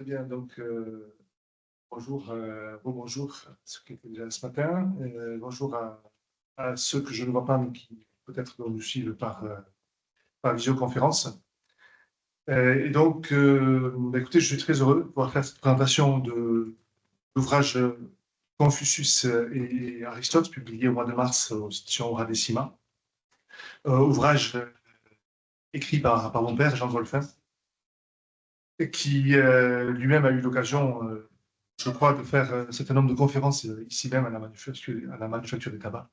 Très bien, donc bonjour, bonjour à ceux qui étaient déjà ce matin. Bonjour à ceux que je ne vois pas, mais qui peut-être nous suivent par visioconférence. Et donc, écoutez, je suis très heureux de pouvoir faire cette présentation de l'ouvrage Confucius et Aristote, publié au mois de mars aux éditions Aura Decima. Ouvrage écrit par mon père, Jean Wolfin, et qui lui-même a eu l'occasion, je crois, de faire un certain nombre de conférences ici même à la manufacture des tabacs.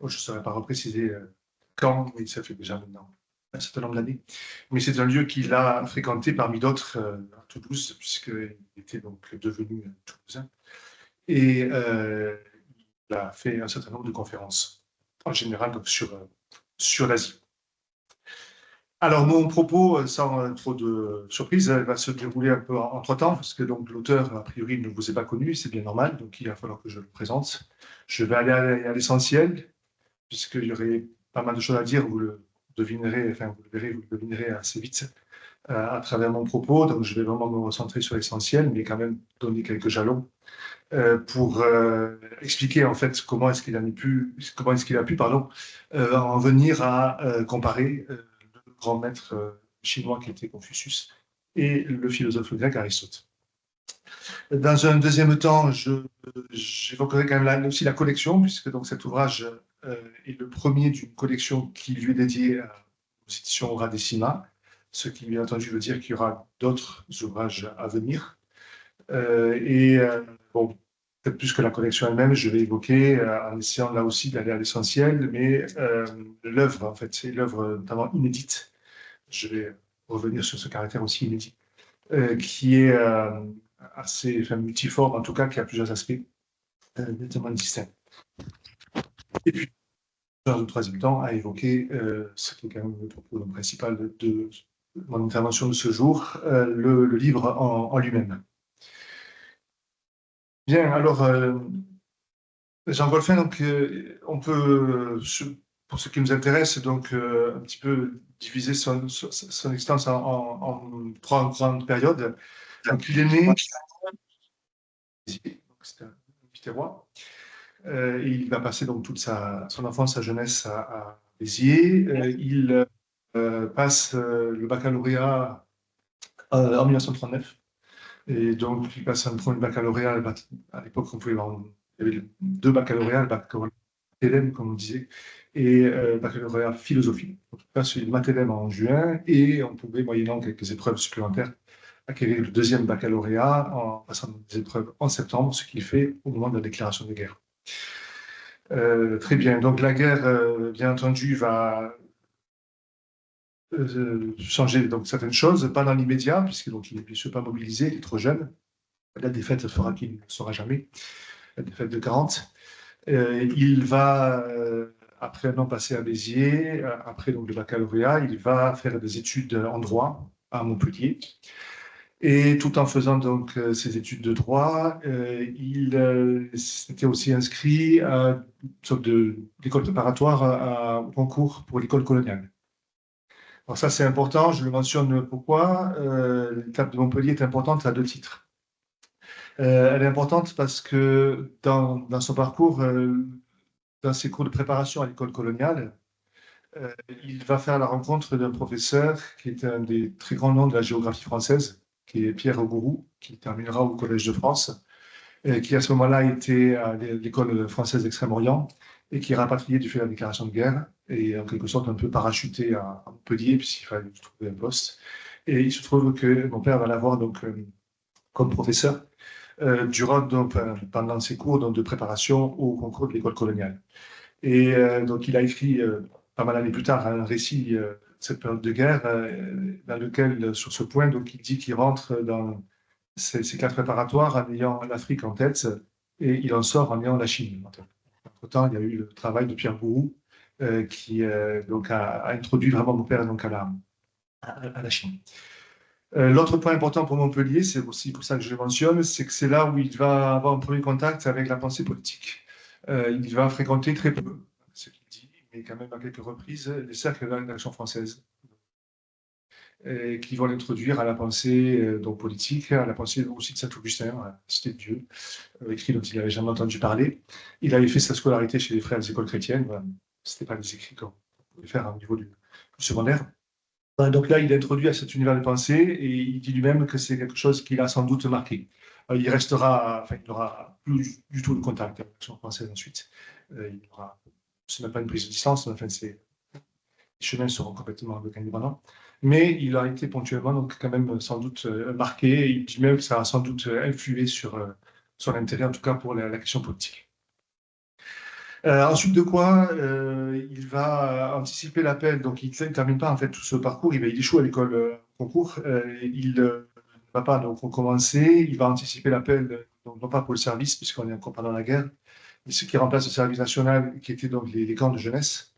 Je ne saurais pas repréciser quand, mais ça fait déjà maintenant un certain nombre d'années. Mais c'est un lieu qu'il a fréquenté parmi d'autres à Toulouse, puisqu'il était donc devenu toulousain. Et il a fait un certain nombre de conférences, en général donc sur l'Asie. Alors, mon propos, sans trop de surprise, va se dérouler un peu en trois temps, parce que donc l'auteur, a priori, ne vous est pas connu, c'est bien normal, donc il va falloir que je le présente. Je vais aller à l'essentiel, puisqu'il y aurait pas mal de choses à dire, vous le devinerez, enfin, vous le verrez, vous le devinerez assez vite à travers mon propos, donc je vais vraiment me recentrer sur l'essentiel, mais quand même donner quelques jalons pour expliquer en fait comment est-ce qu'il a pu, pardon, en venir à comparer le grand maître chinois qui était Confucius et le philosophe grec Aristote. Dans un deuxième temps, j'évoquerai quand même aussi la collection, puisque donc cet ouvrage est le premier d'une collection qui lui est dédiée aux éditions Aura Decima, ce qui bien entendu veut dire qu'il y aura d'autres ouvrages à venir. Bon, peut-être plus que la collection elle-même, je vais évoquer en essayant là aussi d'aller à l'essentiel, mais l'œuvre, en fait, c'est l'œuvre notamment inédite. Je vais revenir sur ce caractère aussi inédit, qui est assez multiforme, en tout cas, qui a plusieurs aspects nettement distincts. Et puis, dans un troisième temps, à évoquer, ce qui est quand même le propos principal de mon intervention de ce jour, le livre en lui-même. Bien, alors, Jean Golfin, donc, on peut, pour ce qui nous intéresse, donc, un petit peu diviser son existence en trois grandes périodes. Donc, il est né, donc c'est un petit roi. Il va passer donc toute son enfance, sa jeunesse à Béziers. Il passe le baccalauréat en 1939. Et donc, il passe un premier baccalauréat. À l'époque, il y avait deux baccalauréats, le baccalauréat Mathelem, comme on disait, et baccalauréat philosophie. Donc, il passe le Mathelem en juin et on pouvait, moyennant quelques épreuves supplémentaires, acquérir le deuxième baccalauréat en passant des épreuves en septembre, ce qu'il fait au moment de la déclaration de guerre. Très bien. Donc, la guerre, bien entendu, va changer donc, certaines choses, pas dans l'immédiat, puisqu'il n'est bien sûr pas mobilisé, il est trop jeune. La défaite fera qu'il ne le saura jamais, la défaite de 40. Il va, après un an passé à Béziers, après donc, le baccalauréat, il va faire des études en droit à Montpellier. Et tout en faisant donc ses études de droit, il s'était aussi inscrit à une sorte d'école préparatoire au concours pour l'école coloniale. Alors ça, c'est important, je le mentionne pourquoi. L'étape de Montpellier est importante à deux titres. Elle est importante parce que dans son parcours, dans ses cours de préparation à l'école coloniale, euh, il va faire la rencontre d'un professeur qui est un des très grands noms de la géographie française, qui est Pierre Augourou, qui terminera au Collège de France, qui à ce moment-là était à l'école française d'Extrême-Orient et qui est rapatrié du fait de la déclaration de guerre et en quelque sorte un peu parachuté à Montpellier puisqu'il fallait trouver un poste. Et il se trouve que mon père va l'avoir donc comme professeur durant donc, pendant ses cours donc, de préparation au concours de l'école coloniale. Et donc il a écrit pas mal d'années plus tard un récit de cette période de guerre dans lequel sur ce point donc il dit qu'il rentre dans ces classes préparatoires en ayant l'Afrique en tête et il en sort en ayant la Chine en tête. Entre-temps, il y a eu le travail de Pierre Bourou qui donc a introduit vraiment mon père donc à la Chine. L'autre point important pour Montpellier, c'est aussi pour ça que je le mentionne, c'est que c'est là où il va avoir un premier contact avec la pensée politique. Il va fréquenter très peu, ce qu'il dit, mais quand même à quelques reprises, les cercles d'action française. qui vont l'introduire à la pensée donc politique, à la pensée aussi de Saint-Augustin, à la Cité de Dieu, écrit dont il n'avait jamais entendu parler. Il avait fait sa scolarité chez les frères des écoles chrétiennes. Voilà. Ce n'était pas des écrits qu'on pouvait faire au niveau du secondaire. Donc là, il est introduit à cet univers de pensée et il dit lui-même que c'est quelque chose qu'il a sans doute marqué. Il restera, enfin, il n'aura plus du tout de contact avec l'action française ensuite. Il n'aura, ce n'est pas une prise de distance, mais enfin, les chemins seront complètement indépendants. Mais il a été ponctuellement, donc quand même sans doute marqué. Il dit même que ça a sans doute influé sur son intérêt, en tout cas pour la question politique. Ensuite de quoi, il va anticiper l'appel, donc il ne termine pas en fait tout ce parcours, il échoue à l'école concours, il ne va pas donc recommencer, il va anticiper l'appel, donc non pas pour le service, puisqu'on est encore pendant la guerre, mais ce qui remplace le service national, qui était donc les camps de jeunesse,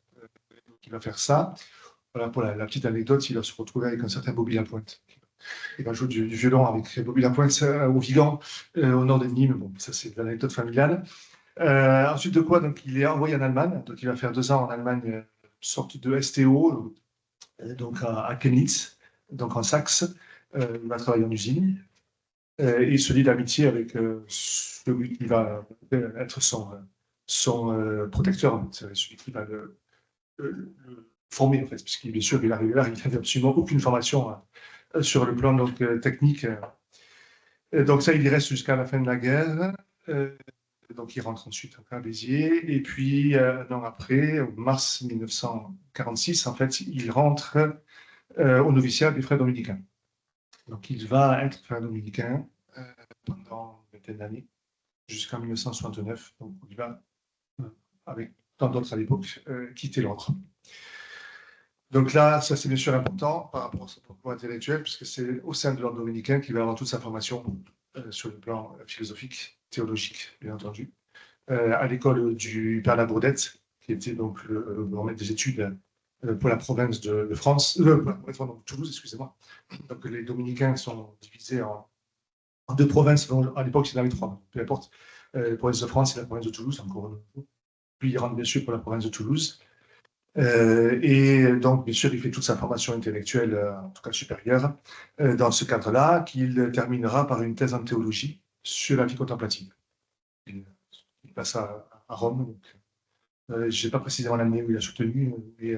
donc il va faire ça. Voilà pour la petite anecdote, il va se retrouver avec un certain Bobby Lapointe. Il va jouer du violon avec Bobby Lapointe au Vigan, au nord de Nîmes, bon, ça c'est l'anecdote familiale. Ensuite de quoi, donc, il est envoyé en Allemagne, donc il va faire 2 ans en Allemagne, une sorte de STO, donc à Chemnitz, donc en Saxe. Il va travailler en usine et il se lie d'amitié avec celui qui va être son protecteur, en fait, celui qui va le former, en fait, puisqu'il bien sûr, il arrive là, il n'avait absolument aucune formation sur le plan donc, technique. Donc ça, il y reste jusqu'à la fin de la guerre. Donc, il rentre ensuite à Béziers. Et puis, un an après, en mars 1946, en fait, il rentre au noviciat des frères dominicains. Donc, il va être frère dominicain pendant une vingtaine d'années, jusqu'en 1969. Donc, il va, avec tant d'autres à l'époque, quitter l'ordre. Donc là, ça c'est bien sûr important par rapport à son propos intellectuel, puisque c'est au sein de l'ordre dominicain qu'il va avoir toute sa formation sur le plan philosophique, théologique, bien entendu. À l'école du Père Labourdette, qui était donc le maître des études pour la province de France, pardon, de Toulouse, excusez-moi. Donc les dominicains sont divisés en 2 provinces, à l'époque il y en avait 3, peu importe. La province de France et la province de Toulouse, encore. Puis il rentre bien sûr pour la province de Toulouse. Et donc, bien sûr, il fait toute sa formation intellectuelle, en tout cas supérieure, dans ce cadre-là, qu'il terminera par une thèse en théologie sur la vie contemplative. Il passe à Rome. Donc, je n'ai pas précisément l'année où il a soutenu, mais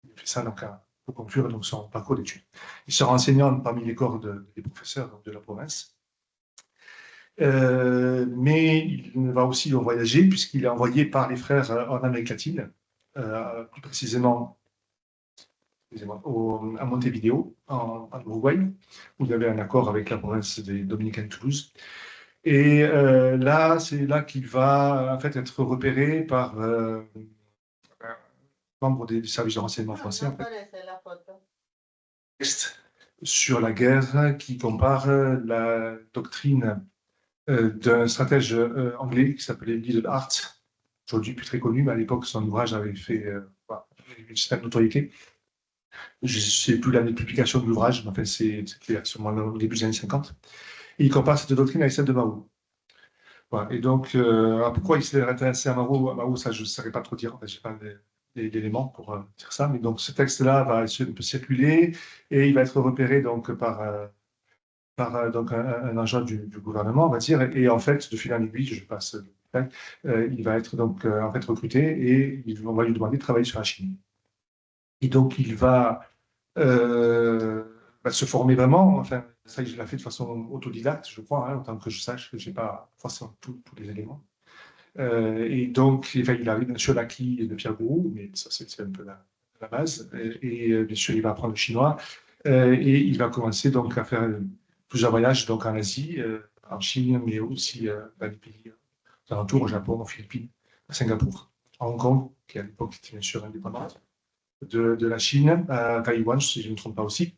il fait ça donc, pour conclure donc, son parcours d'études. Il sera enseignant parmi les corps des professeurs donc, de la province. Mais il va aussi voyager, puisqu'il est envoyé par les frères en Amérique latine, plus précisément à Montevideo, en Uruguay, où il y avait un accord avec la province des Dominicains de Toulouse. Et là, c'est là qu'il va en fait être repéré par un membre du service de renseignement français, en fait, texte sur la guerre qui compare la doctrine d'un stratège anglais qui s'appelait Liddell Hart, aujourd'hui plus très connu, mais à l'époque, son ouvrage avait fait une certaine notoriété. Je ne sais plus l'année de publication de l'ouvrage, mais enfin, c'était à ce moment-là, au début des années 50. Et il compare cette doctrine avec celle de Mao. Voilà. Et donc, pourquoi il s'est intéressé à Mao, ça, je ne saurais pas trop dire. Je n'ai pas d'éléments pour dire ça. Mais donc, ce texte-là va circuler et il va être repéré donc, par donc, un agent du gouvernement, on va dire. Et en fait, de fil en aiguille, je passe il va être donc en fait recruté et on va lui demander de travailler sur la Chine. Et donc, il va se former vraiment. Enfin, ça, il l'a fait de façon autodidacte, je crois, hein, autant que je sache que je n'ai pas forcément tous les éléments. Et donc, enfin, il arrive bien sûr l'acquis de Pierre Gouroux, mais ça, c'est un peu la base. Et bien sûr, il va apprendre le chinois. Et il va commencer donc à faire plusieurs voyages donc, en Asie, en Chine, mais aussi dans les pays alentours, au Japon, aux Philippines, à Singapour, à Hong Kong, qui à l'époque était bien sûr indépendante de la Chine, à Taïwan, si je ne me trompe pas aussi.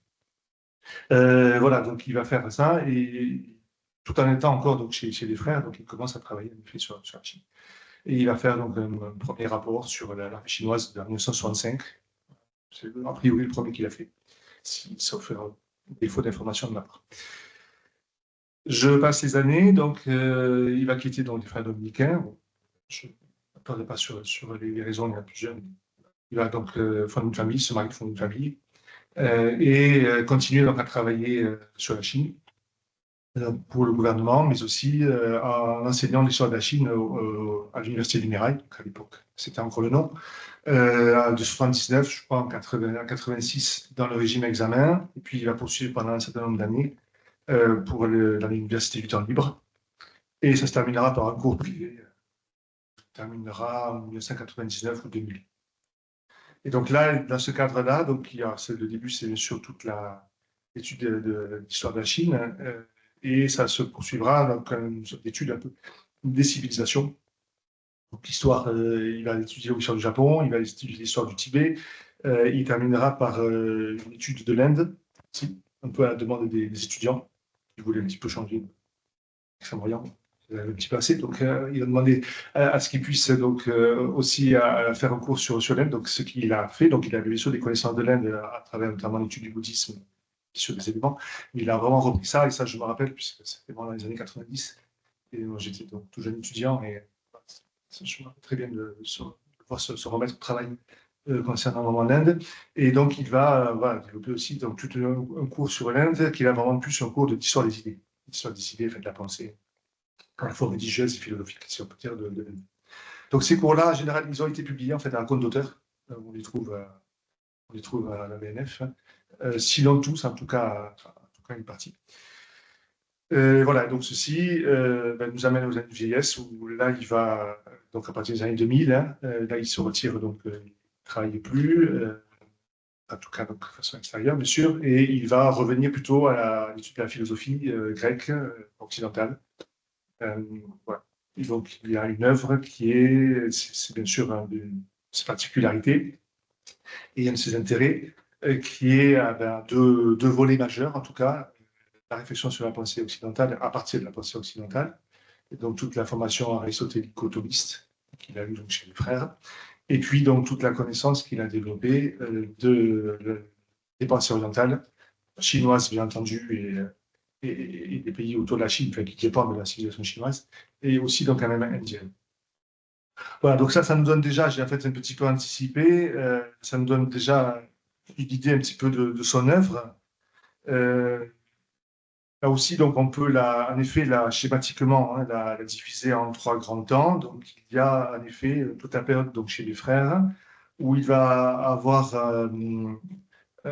Voilà, donc il va faire ça, et tout en étant encore donc, chez les frères, donc il commence à travailler en effet, sur la Chine. Et il va faire donc un premier rapport sur l'armée chinoise de 1965. C'est a priori le premier qu'il a fait, sauf défaut d'information de ma part. Je passe les années, donc il va quitter donc, les frères dominicains. Bon, je ne parlerai pas sur les raisons, il y en a plusieurs. Il va donc fonder une famille, se marier, fonder une famille. et continuer donc à travailler sur la Chine pour le gouvernement, mais aussi en enseignant l'histoire de la Chine à l'Université du Mirail, donc à l'époque, c'était encore le nom, de 79, je crois, en 86, dans le régime examen, et puis il va poursuivre pendant un certain nombre d'années pour dans l'Université du temps libre, et ça se terminera par un cours privé, terminera en 1999 ou 2000. Et donc là, dans ce cadre-là, donc le début, c'est bien sûr toute l'étude de l'histoire de la Chine, et ça se poursuivra donc une sorte d'étude un peu des civilisations. Donc l'histoire, il va étudier l'histoire du Japon, il va étudier l'histoire du Tibet, il terminera par une étude de l'Inde, un peu à la demande des étudiants qui voulaient un petit peu changer l'extrême-orient. Un petit peu assez, donc il a demandé à ce qu'il puisse donc aussi faire un cours sur l'Inde, donc ce qu'il a fait, donc il a bien sûr des connaissances de l'Inde à travers notamment l'étude du bouddhisme sur des éléments, mais il a vraiment repris ça, et ça je me rappelle, puisque c'était dans les années 90, et moi j'étais donc tout jeune étudiant, et je me rappelle très bien de pouvoir se remettre au travail concernant vraiment l'Inde, et donc il va voilà, développer aussi donc, tout un cours sur l'Inde, qui est vraiment plus un cours d'histoire des idées, l'histoire des idées, de la pensée à la fois religieuse et philosophique, si on peut dire. Donc ces cours-là, en général, ils ont été publiés en fait à un compte d'auteur. On les trouve à la BNF. Sinon tous, en tout cas une partie. Voilà, donc ceci nous amène aux années de vieillesse, où là, il va, donc à partir des années 2000, hein, là, il se retire, donc il ne travaille plus, en tout cas donc, de façon extérieure, bien sûr, et il va revenir plutôt à l'étude de la philosophie grecque, occidentale. Voilà. Et donc, il y a une œuvre qui c'est bien sûr de ses particularités et un de ses intérêts, qui est deux volets majeurs, en tout cas, la réflexion sur la pensée occidentale à partir de la pensée occidentale, et donc toute la formation aristotélico-thomiste qu'il a eue donc chez les frères, et puis donc toute la connaissance qu'il a développée des pensées orientales, chinoises bien entendu, et des pays autour de la Chine, enfin, qui dépendent de la civilisation chinoise, et aussi donc quand même indienne. Voilà, donc ça nous donne déjà, j'ai en fait un petit peu anticipé, ça nous donne déjà une idée un petit peu de son œuvre. Euh, Là aussi, donc on peut en effet schématiquement la diviser en trois grands temps. Donc il y a en effet toute la période donc chez les frères où il va avoir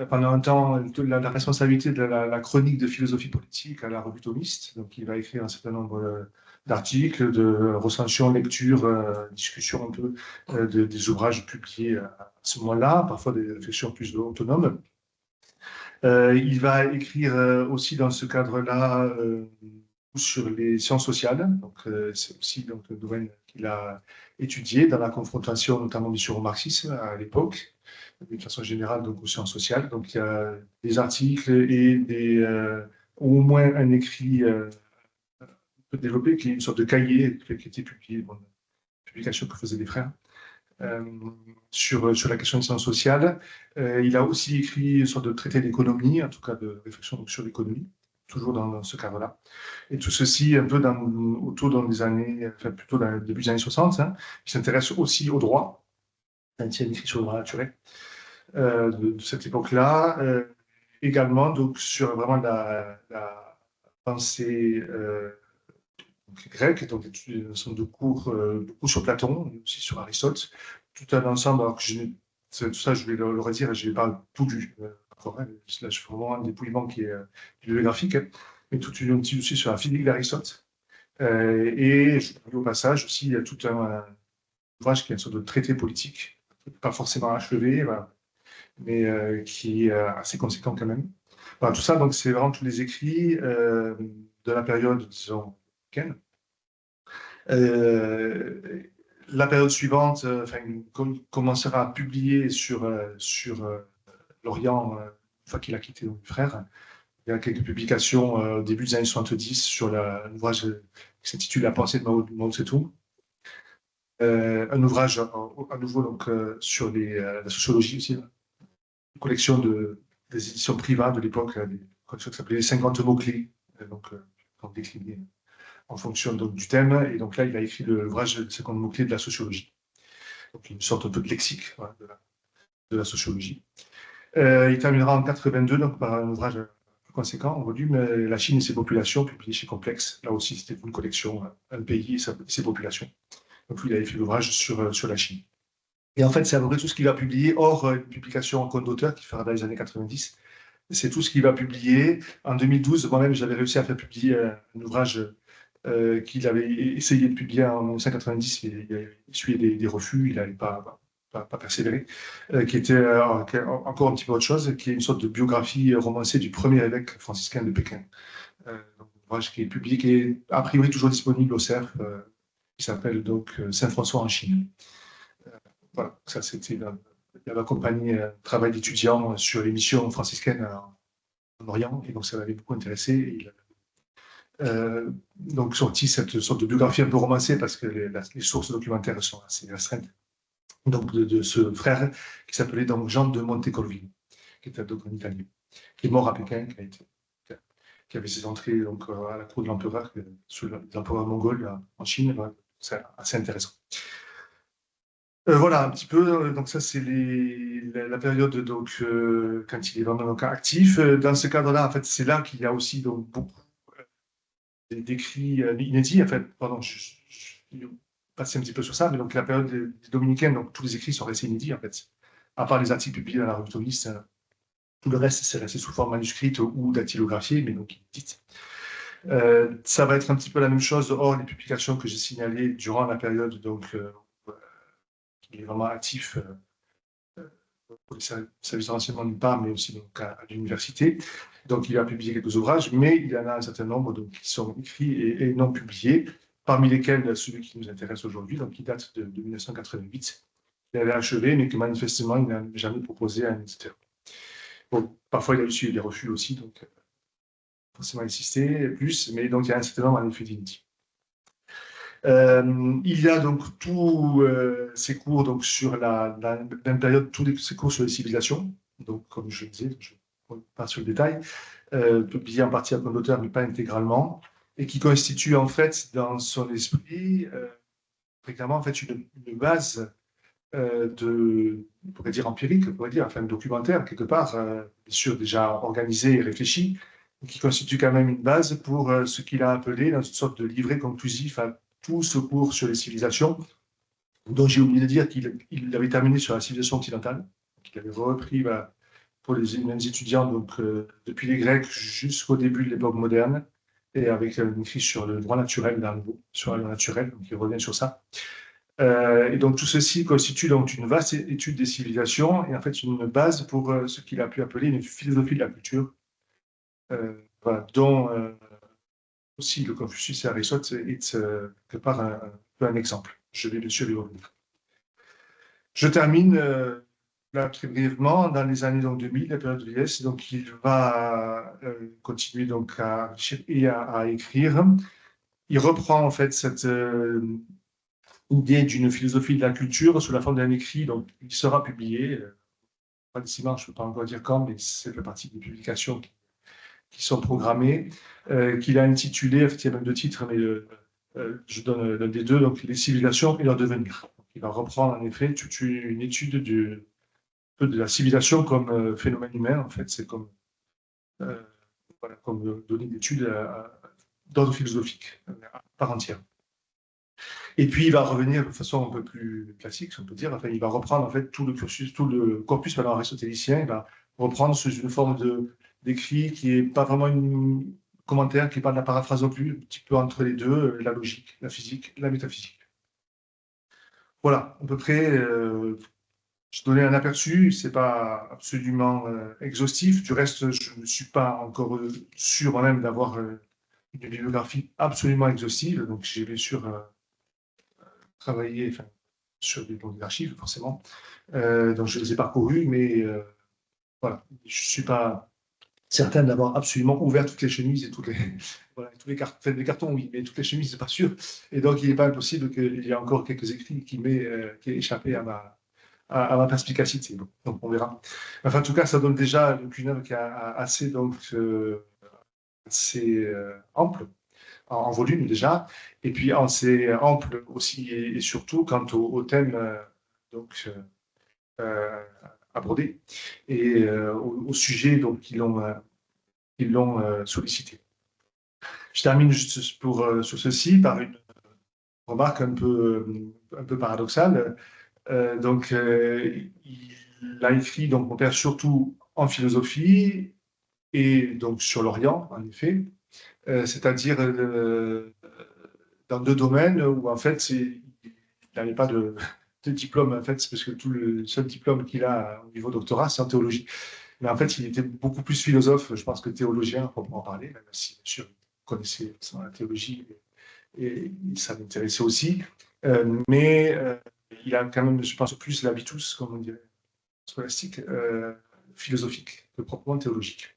pendant un temps la responsabilité de la chronique de philosophie politique à la revue thomiste. Donc il va écrire un certain nombre d'articles, de recensions, lectures, discussions un peu des ouvrages publiés à ce moment-là, parfois des réflexions plus autonomes. Il va écrire aussi dans ce cadre-là sur les sciences sociales. Donc, c'est aussi donc, le domaine qu'il a étudié dans la confrontation, notamment bien sûr au marxisme à l'époque, de façon générale donc aux sciences sociales. Donc, il y a des articles et au moins un écrit un peu développé qui est une sorte de cahier qui a été publié, bon, une publication que faisaient les frères. Euh, sur la question des sciences sociales. Il a aussi écrit une sorte de traité d'économie, en tout cas de réflexion donc, sur l'économie, toujours dans ce cadre-là. Et tout ceci un peu autour dans les années, enfin plutôt dans le début des années 60. Hein. Il s'intéresse aussi au droit, il a écrit sur le droit naturel de cette époque-là. Également donc, sur vraiment la pensée grec, donc un certain nombre de cours, beaucoup sur Platon, mais aussi sur Aristote, tout un ensemble, alors que tout ça, je vais le redire, et je n'ai pas tout lu encore, hein, là, je fais vraiment un dépouillement qui est bibliographique, hein, mais toute une outil aussi sur la physique d'Aristote. Et je lis au passage aussi, il y a tout un ouvrage qui est une sorte de traité politique, pas forcément achevé, voilà, mais qui est assez conséquent quand même. Voilà, tout ça, donc, c'est vraiment tous les écrits de la période, disons, américaine. La période suivante, commencera à publier sur l'Orient, une fois qu'il a quitté donc, les frères. Il y a quelques publications au début des années 70 sur un ouvrage qui s'intitule La pensée de Mao Tse-tung. Un ouvrage à nouveau donc, sur la sociologie aussi, une collection des éditions privées de l'époque, une collection qui s'appelait les 50 mots-clés, donc, déclinés en fonction donc, du thème. Et donc là, il a écrit l'ouvrage de 50 mots-clés de la sociologie. Donc une sorte un peu de lexique voilà, de la sociologie. Il terminera en 82, donc par un ouvrage plus conséquent en volume, La Chine et ses populations, publié chez Complexe. Là aussi, c'était une collection, un pays et ses populations. Donc, lui, il avait fait l'ouvrage sur la Chine. Et en fait, c'est à peu près tout ce qu'il va publier, hors une publication en compte d'auteur qu'il fera dans les années 90. C'est tout ce qu'il va publier. En 2012, moi-même, j'avais réussi à faire publier un ouvrage qu'il avait essayé de publier en 1990, mais il a essuyé des refus, il n'avait pas persévéré, qui était encore un petit peu autre chose, qui est une sorte de biographie romancée du premier évêque franciscain de Pékin. Donc, un ouvrage qui est publié, qui est a priori toujours disponible au CERF, qui s'appelle donc Saint-François en Chine. Voilà, ça c'était, il avait accompagné un travail d'étudiant sur les missions franciscaines en Orient, et donc ça m'avait beaucoup intéressé. Et donc sorti cette sorte de biographie un peu romancée parce que les sources documentaires sont assez restreintes. Donc de ce frère qui s'appelait donc Jean de Montecolville, qui était donc un Italien, qui est mort à Pékin, qui avait ses entrées donc à la cour de l'empereur sous l'empereur mongol en Chine. C'est assez intéressant. Voilà un petit peu. Donc ça c'est la période donc quand il est vraiment donc, actif. Dans ce cadre-là, en fait, c'est là qu'il y a aussi donc beaucoup d'écrits inédits. En fait, pardon, je passe un petit peu sur ça, mais donc la période des dominicaines, donc tous les écrits sont restés inédits en fait. À part les articles publiés dans la revue Touriste, tout le reste c'est resté sous forme manuscrite ou dactylographiée, mais donc inédite. Ça va être un petit peu la même chose hors les publications que j'ai signalées durant la période donc il est vraiment actif pour les services de renseignement d'une part, mais aussi donc à l'université. Donc, il a publié quelques ouvrages, mais il y en a un certain nombre donc, qui sont écrits et non publiés, parmi lesquels celui qui nous intéresse aujourd'hui, donc qui date de 1988. Il avait achevé, mais que manifestement, il n'a jamais proposé à un éditeur. Bon, parfois, il a eu des refus aussi, donc forcément insisté plus, mais donc il y a un certain nombre en effet d'inédits. Il y a donc tous ces cours donc, sur la même période, tous ces cours sur les civilisations. Donc, comme je le disais, je ne vais pas sur le détail, publié en partie à compte d'auteur, mais pas intégralement, et qui constitue en fait dans son esprit fréquemment en fait une base on pourrait dire empirique, on pourrait dire, enfin documentaire quelque part, bien sûr déjà organisé et réfléchi, qui constitue quand même une base pour ce qu'il a appelé dans une sorte de livret conclusif à tout ce cours sur les civilisations, dont j'ai oublié de dire qu'il avait terminé sur la civilisation occidentale, qu'il avait repris pour les mêmes étudiants donc, depuis les Grecs jusqu'au début de l'époque moderne, et avec une écrit sur le droit naturel, sur la loi naturelle, donc il revient sur ça. Et donc tout ceci constitue donc une vaste étude des civilisations et en fait une base pour ce qu'il a pu appeler une philosophie de la culture, voilà, dont aussi le Confucius et Aristote est quelque part un peu un exemple. Je vais bien sûr y revenir. Je termine là très brièvement dans les années donc, 2000, la période de l'IS, donc il va continuer donc à réfléchir et à écrire. Il reprend en fait cette idée d'une philosophie de la culture sous la forme d'un écrit, donc il sera publié. Pas d'ici mars, je ne peux pas encore dire quand, mais c'est la partie des publications qui sont programmées, qu'il a intitulé, en fait, il y a même deux titres, mais je donne l'un des deux, donc Les civilisations et leur devenir. Donc, il va reprendre en effet toute une étude de la civilisation comme phénomène humain, en fait, c'est comme, voilà, comme donner d'études d'ordre philosophique à part entière. Et puis, il va revenir de façon un peu plus classique, si on peut dire. Enfin, il va reprendre en fait tout le corpus aristotélicien. Il va reprendre sous une forme d'écrit qui n'est pas vraiment un commentaire, qui n'est pas de la paraphrase non plus, un petit peu entre les deux, la logique, la physique, la métaphysique. Voilà, à peu près. Je donnais un aperçu. C'est pas absolument exhaustif. Du reste, je ne suis pas encore sûr moi-même d'avoir une bibliographie absolument exhaustive. Donc, j'ai bien sûr travaillé sur des archives, forcément. Donc, je les ai parcourus, mais voilà, je ne suis pas certain d'avoir absolument ouvert toutes les chemises et voilà, tous les cartons, des cartons, oui, mais toutes les chemises, c'est pas sûr. Et donc, il n'est pas impossible qu'il y ait encore quelques écrits qui aient échappé à ma perspicacité. Donc, on verra. Enfin, en tout cas, ça donne déjà une œuvre qui est assez, donc, assez ample en volume déjà, et puis c'est ample aussi et surtout quant au thème donc, abordé et au sujet donc qu'ils l'ont sollicité. Je termine juste sur ceci par une remarque un peu paradoxale. Il a écrit, donc, mon père, surtout en philosophie et donc sur l'Orient, en effet, c'est-à-dire dans deux domaines où, en fait, il n'avait pas de diplôme, en fait, c'est parce que tout le seul diplôme qu'il a au niveau doctorat, c'est en théologie. Mais en fait, il était beaucoup plus philosophe, je pense, que théologien, pour en parler, même si, bien sûr, il connaissait la théologie et ça m'intéressait aussi. Mais il a quand même, je pense, plus l'habitus, comme on dirait, scolastique, philosophique que proprement théologique.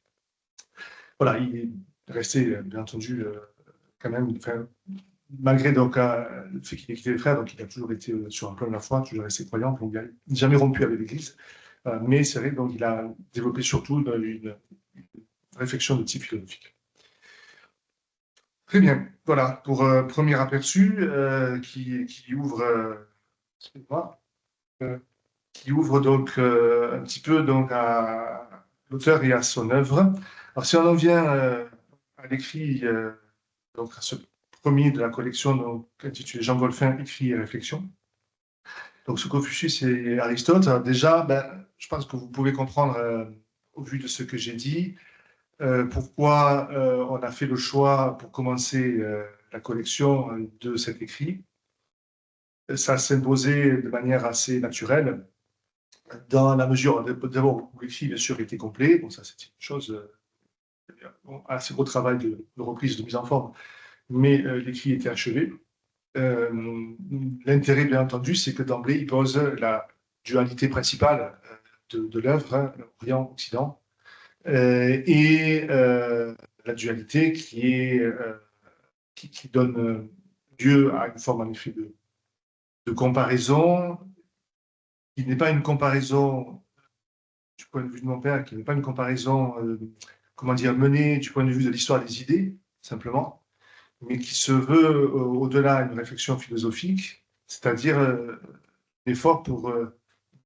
Voilà, il est resté, bien entendu, quand même, enfin, malgré donc, le fait qu'il ait quitté les frères, donc il a toujours été sur un plan de la foi, toujours resté croyant, donc il n'a jamais rompu avec l'Église. Mais c'est vrai, donc il a développé surtout une réflexion de type philosophique. Très bien, voilà, pour premier aperçu qui ouvre, excusez-moi, qui ouvre donc un petit peu donc, à l'auteur et à son œuvre. Alors si on en vient à l'écrit, donc à ce premier de la collection donc, intitulé Jean Golfin, écrit et réflexion. Donc ce Confucius et Aristote, alors déjà, je pense que vous pouvez comprendre au vu de ce que j'ai dit, pourquoi on a fait le choix pour commencer la collection de cet écrit. Ça s'imposait de manière assez naturelle, dans la mesure, d'abord, où l'écrit, bien sûr, était complet. Bon, ça, c'est une chose, assez gros travail de reprise, de mise en forme, mais l'écrit était achevé. L'intérêt, bien entendu, c'est que d'emblée, il pose la dualité principale de l'œuvre, hein, Orient-Occident, et la dualité qui donne lieu à une forme, en effet, de comparaison, qui n'est pas une comparaison du point de vue de mon père, qui n'est pas une comparaison, comment dire, menée du point de vue de l'histoire des idées, simplement, mais qui se veut, au-delà, une réflexion philosophique, c'est-à-dire un effort pour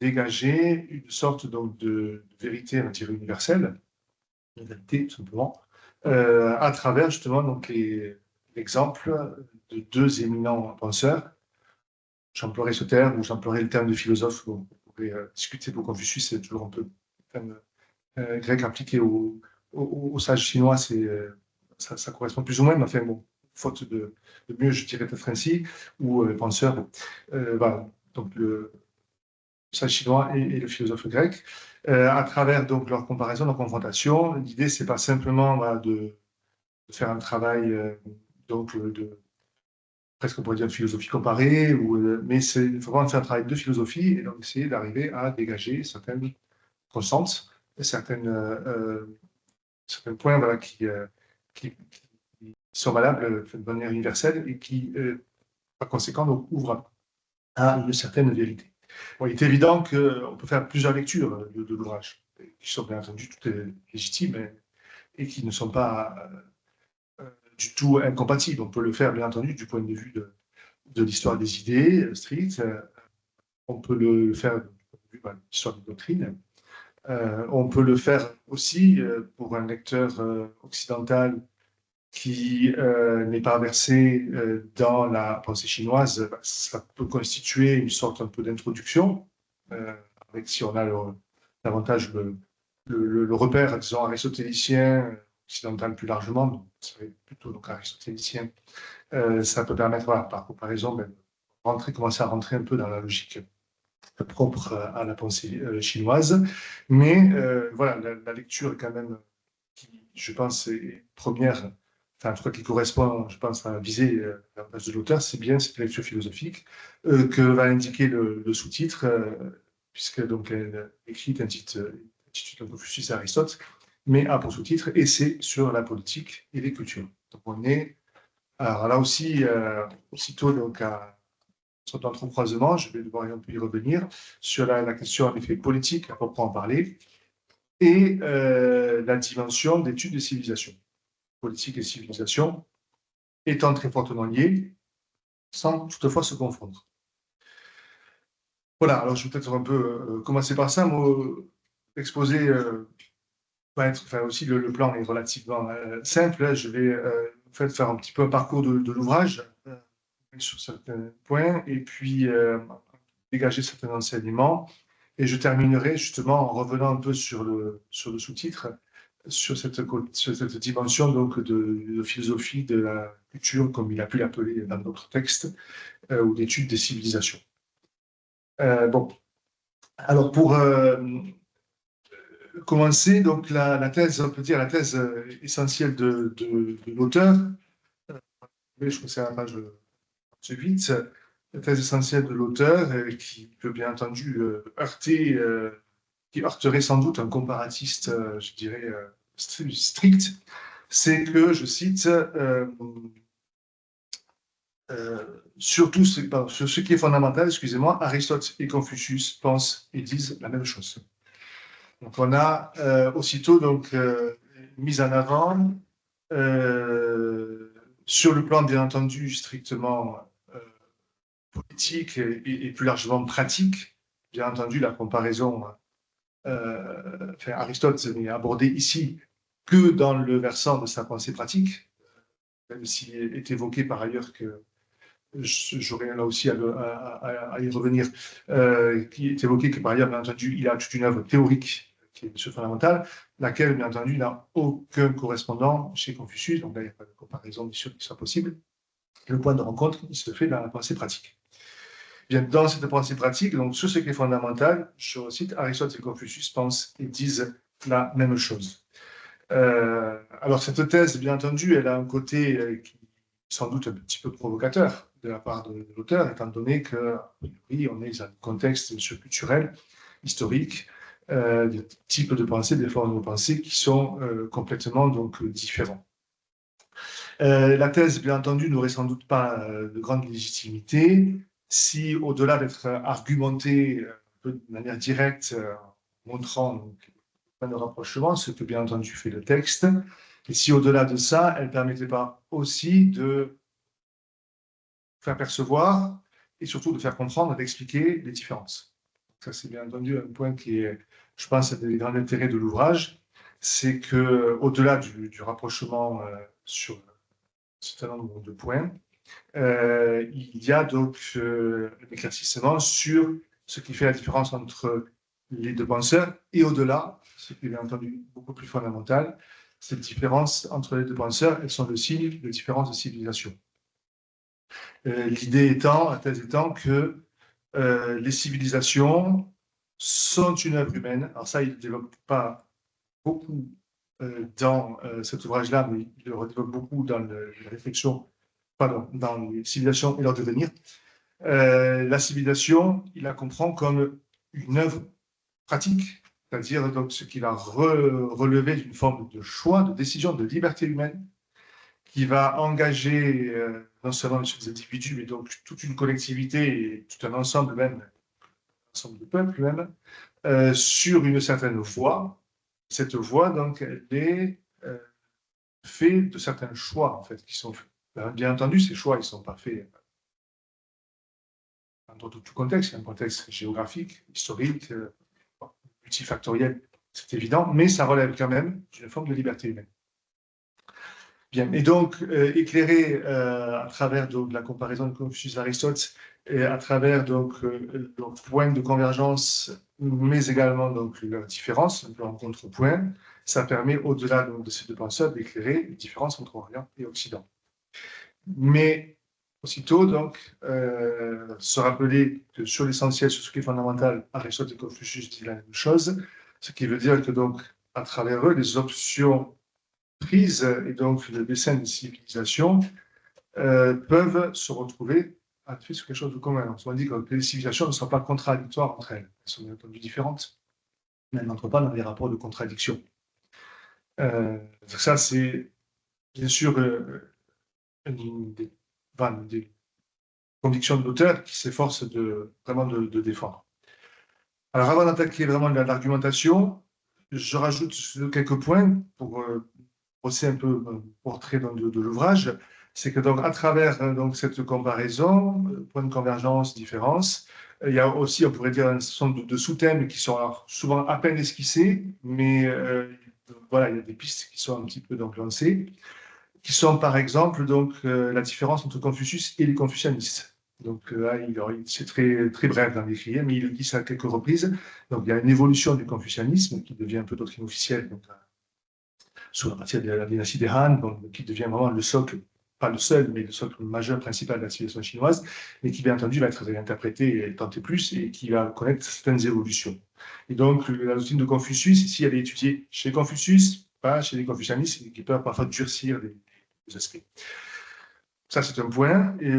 dégager une sorte donc, de vérité, on va dire, universelle, une vérité, tout simplement, à travers justement donc, l'exemple de deux éminents penseurs. J'emploierai ce terme, ou j'emploierai le terme de philosophe, vous pourrez discuter pour Confucius, c'est toujours un peu grec appliqué au sage chinois, ça correspond plus ou moins, mais enfin bon, faute de mieux, je dirais peut-être ainsi, ou penseur. Voilà. Donc le sage chinois et le philosophe grec. À travers donc leur comparaison, leur confrontation, l'idée, c'est pas simplement de faire un travail presque on pourrait dire de philosophie comparée, mais c'est vraiment faire un travail de philosophie et donc essayer d'arriver à dégager certaines constantes, certains points voilà, qui sont valables de manière universelle et qui, par conséquent, donc, ouvrent à une certaine vérité. Bon, il est évident qu'on peut faire plusieurs lectures de l'ouvrage, qui sont bien entendu toutes légitimes et qui ne sont pas du tout incompatibles. On peut le faire, bien entendu, du point de vue de l'histoire des idées strictes. On peut le faire du point de vue de l'histoire des doctrines. On peut le faire aussi pour un lecteur occidental qui n'est pas versé dans la pensée chinoise. Ça peut constituer une sorte un peu d'introduction, avec si on a davantage le repère, disons, aristotélicien, occidental plus largement, donc ça serait plutôt donc, aristotélicien. Ça peut permettre, voilà, par comparaison, commencer à rentrer un peu dans la logique propre à la pensée chinoise. Mais voilà, la lecture est quand même, qui, je pense, est première, enfin, en tout cas qui correspond, je pense, à la visée à la base de l'auteur, c'est bien cette lecture philosophique que va indiquer le sous-titre, puisque donc elle écrit un titre intitulé Confucius et Aristote, mais a pour sous-titre Essai sur la politique et les cultures. Donc on est, alors là aussi, aussitôt donc à sont en croisement, je vais devoir un peu y revenir, sur la question en effet politique, à proprement parler, et la dimension d'étude des civilisations. Politique et civilisation étant très fortement liées, sans toutefois se confondre. Voilà, alors je vais peut-être un peu commencer par ça. L'exposé va être, enfin aussi le plan est relativement simple, hein. Je vais en fait faire un petit peu un parcours de l'ouvrage sur certains points et puis dégager certains enseignements. Et je terminerai justement en revenant un peu sur le sous-titre, sur cette dimension donc de philosophie de la culture, comme il a pu l'appeler dans d'autres textes, ou d'étude des civilisations. Bon, alors pour commencer, donc la thèse, on peut dire la thèse essentielle de l'auteur, je crois que c'est à la page 8, la thèse essentielle de l'auteur, qui peut bien entendu qui heurterait sans doute un comparatiste, je dirais, strict, c'est que, je cite, sur ce qui est fondamental, excusez-moi, Aristote et Confucius pensent et disent la même chose. Donc on a aussitôt donc mis en avant sur le plan bien entendu strictement politique et plus largement pratique, bien entendu la comparaison, Aristote n'est abordé ici que dans le versant de sa pensée pratique, même s'il est évoqué par ailleurs que j'aurais là aussi à y revenir, qui est évoqué que par ailleurs, bien entendu, il a toute une œuvre théorique qui est sur fondamentale, laquelle, bien entendu, n'a aucun correspondant chez Confucius, donc là, il n'y a pas de comparaison, bien sûr, qui soit possible. Le point de rencontre, il se fait dans la pensée pratique. Bien, dans cette pensée pratique, donc sur ce qui est fondamental, je cite, Aristote et Confucius pensent et disent la même chose. Alors cette thèse, bien entendu, elle a un côté qui est sans doute un petit peu provocateur de la part de l'auteur, étant donné que, oui, on est dans un contexte culturel, historique, des types de pensée, des formes de pensée qui sont complètement donc différents. La thèse, bien entendu, n'aurait sans doute pas de grande légitimité si, au-delà d'être argumentée de manière directe, montrant donc, de rapprochement, ce que bien entendu fait le texte, et si au-delà de ça, elle ne permettait pas aussi de faire percevoir et surtout de faire comprendre, d'expliquer les différences. Ça, c'est bien entendu un point qui est, je pense, un des grands intérêts de l'ouvrage, c'est que au-delà du rapprochement sur un certain nombre de points, il y a donc un éclaircissement sur ce qui fait la différence entre les deux penseurs et au-delà, ce qui est bien entendu beaucoup plus fondamental, cette différence entre les deux penseurs, elles sont le signe de différence de civilisation. L'idée étant, la thèse étant que les civilisations sont une œuvre humaine. Alors ça, il ne développe pas beaucoup dans cet ouvrage-là, mais il le redéveloppe beaucoup dans la réflexion, pardon, dans les civilisations et leur devenir. La civilisation, il la comprend comme une œuvre pratique, c'est-à-dire donc ce qui va relever d'une forme de choix, de décision, de liberté humaine, qui va engager non seulement les individus, mais donc toute une collectivité et tout un ensemble même, un ensemble de peuples même, sur une certaine voie. Cette voie, donc, elle est faite de certains choix, en fait, qui sont faits. Bien entendu, ces choix, ils ne sont pas faits dans tout contexte. Il y a un contexte géographique, historique, multifactoriel, c'est évident, mais ça relève quand même d'une forme de liberté humaine. Bien, et donc, éclairé à travers donc, la comparaison de Confucius-Aristote, et à travers donc, leurs points de convergence, mais également donc, leurs différences, leurs contrepoints, ça permet, au-delà de ces deux penseurs, d'éclairer les différences entre Orient et Occident. Mais aussitôt, donc, se rappeler que sur l'essentiel, sur ce qui est fondamental, Aristote et Confucius disent la même chose, ce qui veut dire que, donc, à travers eux, les options prises et donc le dessin d'une civilisation peuvent se retrouver à fait sur quelque chose de commun. On dit que les civilisations ne sont pas contradictoires entre elles. Elles sont bien entendu différentes, mais elles n'entrent pas dans des rapports de contradiction. Ça, c'est bien sûr une des convictions de l'auteur qui s'efforce vraiment de défendre. Alors, avant d'attaquer vraiment l'argumentation, je rajoute quelques points pour brosser un peu le portrait de l'ouvrage. c'est que donc, à travers donc, cette comparaison, point de convergence, différence, il y a aussi, on pourrait dire, un certain nombre de sous-thèmes qui sont alors, souvent à peine esquissés, mais voilà, il y a des pistes qui sont un petit peu donc, lancées, qui sont par exemple donc, la différence entre Confucius et les confucianistes. Donc là, c'est très, très bref dans l'écrit, mais il le dit ça à quelques reprises. Donc il y a une évolution du confucianisme qui devient un peu doctrine officielle, donc, sous la partie de la dynastie des Han, donc, qui devient vraiment le socle, pas le seul, mais le socle majeur principal de la civilisation chinoise, et qui bien entendu va être interprété et tenté plus, et qui va connaître certaines évolutions. Et donc la doctrine de Confucius, ici, elle est étudiée chez Confucius, pas chez les confucianistes, qui peuvent parfois durcir des aspects. Ça, c'est un point. Et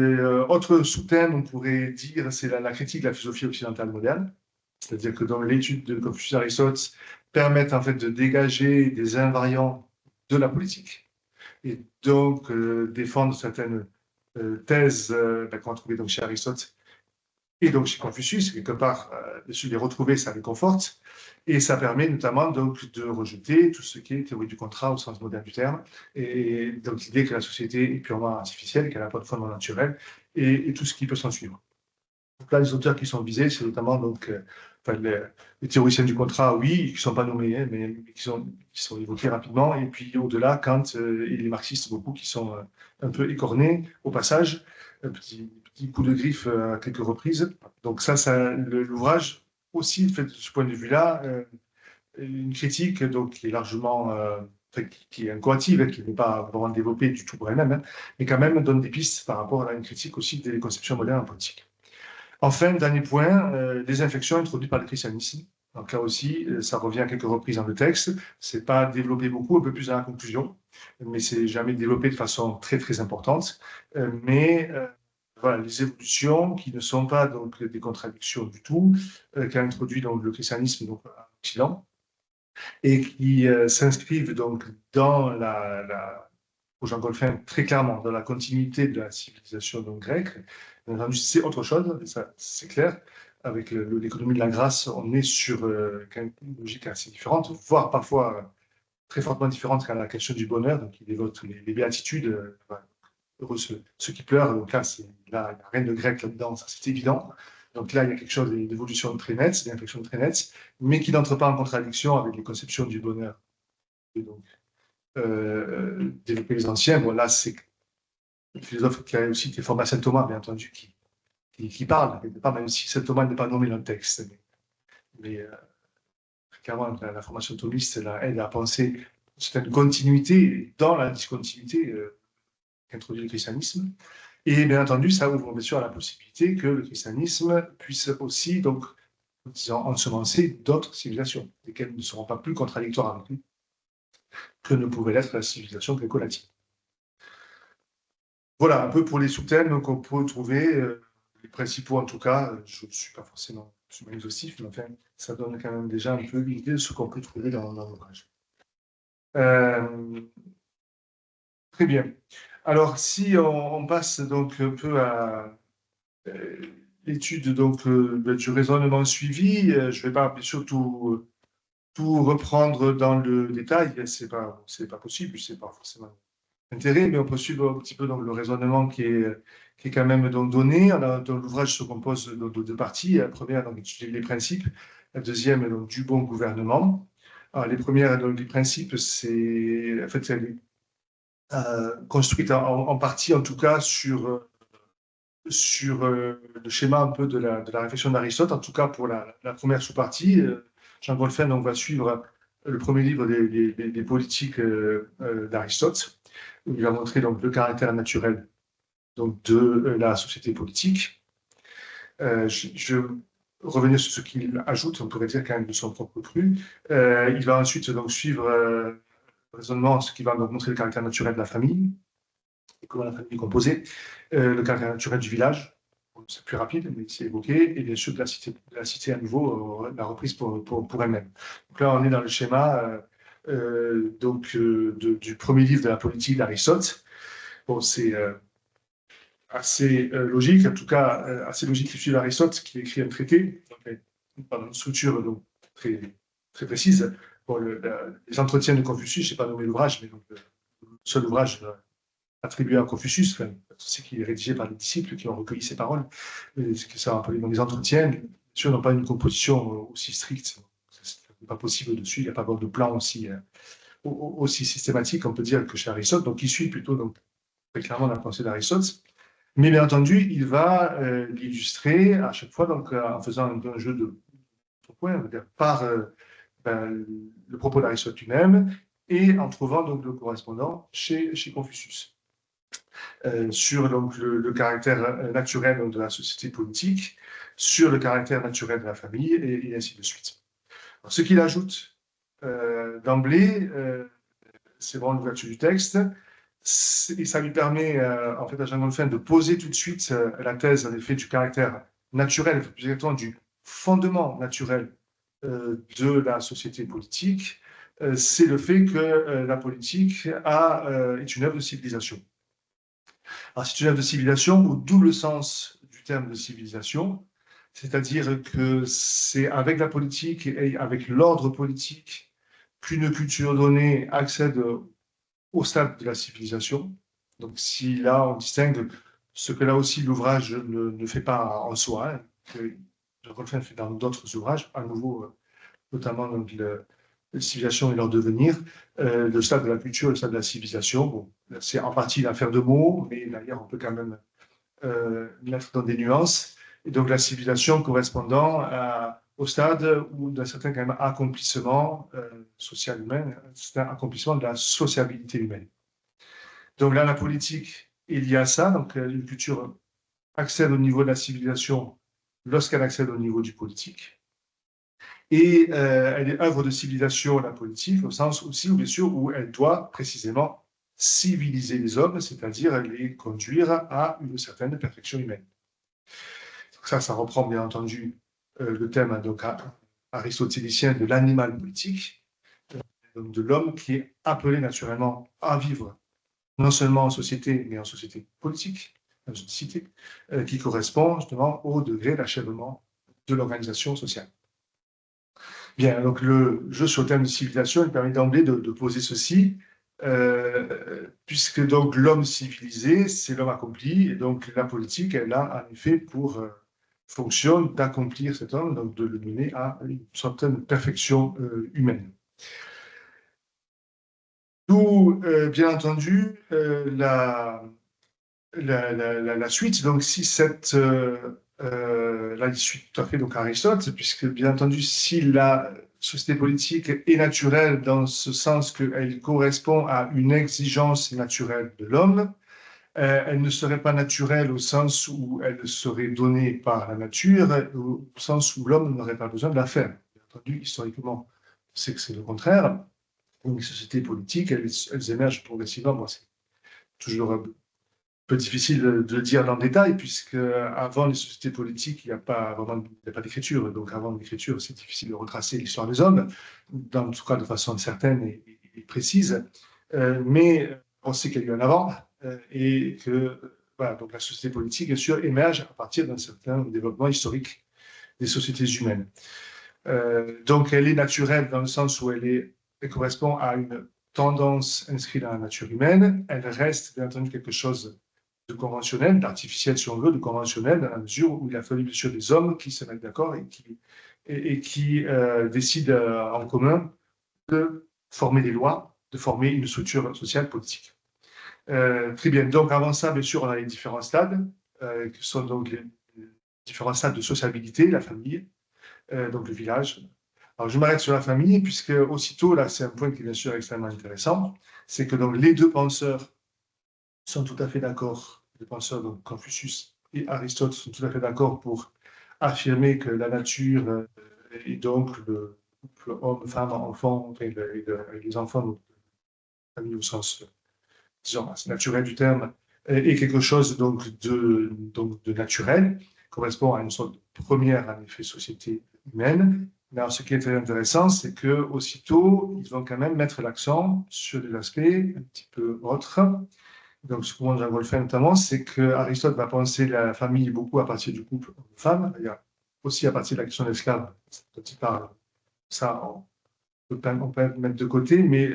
autre sous-thème, on pourrait dire, c'est la critique de la philosophie occidentale moderne. C'est-à-dire que dans l'étude de Confucius et Aristote permettent en fait de dégager des invariants de la politique et donc défendre certaines thèses qu'on a trouvées donc chez Aristote et donc chez Confucius. Quelque part, de les retrouver, ça les conforte. Et ça permet notamment donc de rejeter tout ce qui est théorie du contrat au sens moderne du terme, et donc l'idée que la société est purement artificielle, qu'elle n'a pas de fondement naturel, et tout ce qui peut s'en suivre. Donc là, les auteurs qui sont visés, c'est notamment donc, enfin, les théoriciens du contrat, oui, qui ne sont pas nommés, hein, mais qui sont évoqués rapidement. Et puis au-delà, Kant et les marxistes, beaucoup qui sont un peu écornés au passage, un petit coup de griffe à quelques reprises. Donc l'ouvrage aussi fait de ce point de vue-là une critique donc, qui est largement enfin, qui est incoative, hein, qui n'est pas vraiment développée du tout pour elle-même, hein, mais quand même donne des pistes par rapport à une critique aussi des conceptions modernes en politique. Enfin, dernier point, les infections introduites par le christianisme. Donc là aussi, ça revient à quelques reprises dans le texte. C'est pas développé beaucoup, un peu plus dans la conclusion, mais c'est jamais développé de façon très très importante. Mais voilà, les évolutions qui ne sont pas donc des contradictions du tout, qu'a introduit donc le christianisme donc en Occident et qui s'inscrivent donc dans pour Jean Golfin, très clairement dans la continuité de la civilisation donc, grecque. C'est autre chose, ça, c'est clair. Avec l'économie de la grâce, on est sur une logique assez différente, voire parfois très fortement différente qu'à la question du bonheur. Donc, il évoque les béatitudes. Heureux ceux qui pleurent. Donc là, il n'y a rien de grec là-dedans, ça c'est évident. Donc là, il y a quelque chose d'évolution très nette, d'inflexion très nette, mais qui n'entre pas en contradiction avec les conceptions du bonheur. Et donc, développer les anciens, bon, là, c'est le philosophe qui a aussi été formé à saint Thomas, bien entendu, qui parle, même si saint Thomas n'est pas nommé dans le texte. Mais clairement, la formation thomiste aide à penser une continuité dans la discontinuité qu'introduit le christianisme. Et bien entendu, ça ouvre bien sûr à la possibilité que le christianisme puisse aussi, donc, disons, ensemencer d'autres civilisations, lesquelles ne seront pas plus contradictoires avec lui que ne pouvait l'être la civilisation gréco-latine. Voilà un peu pour les sous-thèmes qu'on peut trouver, les principaux en tout cas. Je ne suis pas forcément exhaustif, mais enfin, ça donne quand même déjà un peu l'idée de ce qu'on peut trouver dans l'ouvrage. Très bien. Alors, si on passe donc un peu à l'étude donc du raisonnement suivi, je ne vais pas bien sûr tout reprendre dans le détail, c'est pas possible, c'est pas forcément intérêt, mais on peut suivre un petit peu donc, le raisonnement qui est quand même donc, donné. L'ouvrage se compose de deux parties. La première, donc, étudier les principes. La deuxième, donc, du bon gouvernement. Alors, les premières, donc, les principes, c'est en fait, elle est construite en partie, en tout cas, sur le schéma un peu de la réflexion d'Aristote, en tout cas pour la première sous-partie. Jean Golfin donc, va suivre le premier livre des politiques d'Aristote, où il va montrer donc, le caractère naturel donc, de la société politique. Je vais revenir sur ce qu'il ajoute, on pourrait dire quand même de son propre cru. Il va ensuite donc, suivre le raisonnement, ce qui va donc, montrer le caractère naturel de la famille, et comment la famille est composée, le caractère naturel du village, c'est plus rapide, mais c'est évoqué, et bien sûr de la cité à nouveau, la reprise pour elle-même. Donc là, on est dans le schéma du premier livre de la politique d'Aristote. Bon, c'est assez logique, en tout cas assez logique qui suit Aristote, qui écrit un traité, donc, dans une structure donc, très, très précise. Bon, les entretiens de Confucius, je n'ai pas nommé l'ouvrage, mais donc, le seul ouvrage attribué à Confucius, enfin, c'est qu'il est rédigé par les disciples qui ont recueilli ses paroles, ce que ça appelé dans les entretiens, bien sûr, n'ont pas une composition aussi stricte, c'est pas possible dessus, il n'y a pas de plan aussi systématique, on peut dire, que chez Aristote, donc il suit plutôt donc, très clairement la pensée d'Aristote. Mais bien entendu, il va l'illustrer à chaque fois donc, en faisant un jeu de points, par le propos d'Aristote lui-même et en trouvant donc le correspondant chez Confucius. Sur donc, le caractère naturel donc, de la société politique, sur le caractère naturel de la famille, et ainsi de suite. Alors, ce qu'il ajoute d'emblée, c'est vraiment l'ouverture du texte, et ça lui permet, en fait, à Jean Golfin de poser tout de suite la thèse, en effet, du caractère naturel, plus exactement du fondement naturel de la société politique, c'est le fait que la politique est une œuvre de civilisation. Alors, c'est une œuvre de civilisation au double sens du terme de civilisation, c'est-à-dire que c'est avec la politique et avec l'ordre politique qu'une culture donnée accède au stade de la civilisation. Donc, si là, on distingue ce que là aussi l'ouvrage ne fait pas en soi, hein, que Jean Rolfin fait dans d'autres ouvrages, à nouveau, notamment donc, la civilisation et leur devenir, le stade de la culture, le stade de la civilisation. Bon, c'est en partie une affaire de mots, mais d'ailleurs, on peut quand même mettre dans des nuances. Et donc, la civilisation correspondant au stade où d'un certain quand même accomplissement social humain, c'est un accomplissement de la sociabilité humaine. Donc là, la politique est liée à ça. Donc, une culture accède au niveau de la civilisation lorsqu'elle accède au niveau du politique. Et elle est œuvre de civilisation, la politique, au sens aussi, bien sûr, où elle doit précisément civiliser les hommes, c'est-à-dire les conduire à une certaine perfection humaine. Donc ça reprend bien entendu le thème donc, aristotélicien de l'animal politique, donc de l'homme qui est appelé naturellement à vivre non seulement en société, mais en société politique, dans une cité, qui correspond justement au degré d'achèvement de l'organisation sociale. Bien, donc le jeu sur le thème de civilisation, il permet d'emblée de poser ceci, puisque donc l'homme civilisé, c'est l'homme accompli, et donc la politique, elle a en effet pour fonction d'accomplir cet homme, donc de le mener à une certaine perfection humaine. D'où, bien entendu, la suite, donc si cette... là, il suit tout à fait donc Aristote, puisque bien entendu, si la société politique est naturelle dans ce sens qu'elle correspond à une exigence naturelle de l'homme, elle ne serait pas naturelle au sens où elle serait donnée par la nature, au sens où l'homme n'aurait pas besoin de la faire. Bien entendu, historiquement, c'est que c'est le contraire. Donc, les sociétés politiques, elles émergent progressivement. Bon, c'est toujours un peu difficile de le dire dans le détail, puisque avant les sociétés politiques, il n'y a pas vraiment d'écriture. Donc, avant l'écriture, c'est difficile de retracer l'histoire des hommes, en tout cas de façon certaine et précise. Mais on sait qu'il y a eu un avant et que voilà, donc la société politique, bien sûr, émerge à partir d'un certain développement historique des sociétés humaines. Donc, elle est naturelle dans le sens où elle correspond à une tendance inscrite dans la nature humaine. Elle reste, bien entendu, quelque chose de conventionnel, d'artificiel si on veut, de conventionnel, dans la mesure où il a fallu bien sûr des hommes qui se mettent d'accord et qui décident en commun de former des lois, de former une structure sociale politique. Très bien. Donc avant ça, bien sûr, on a les différents stades, qui sont donc les différents stades de sociabilité, la famille, donc le village. Alors je m'arrête sur la famille, puisque aussitôt, là, c'est un point qui est bien sûr extrêmement intéressant, c'est que donc les deux penseurs sont tout à fait d'accord, les penseurs, donc Confucius et Aristote, sont tout à fait d'accord pour affirmer que la nature et donc le couple homme, femme, enfant, et les enfants, donc, famille au sens disons, naturel du terme, est quelque chose donc de naturel, correspond à une sorte de première, en effet, société humaine. Mais alors, ce qui est très intéressant, c'est que aussitôt, ils vont quand même mettre l'accent sur des aspects un petit peu autres. Donc, ce que montre Jean Golfin notamment, c'est qu'Aristote va penser la famille beaucoup à partir du couple homme-femme, aussi à partir de la question de l'esclave, dont il parle. Ça, on peut mettre de côté, mais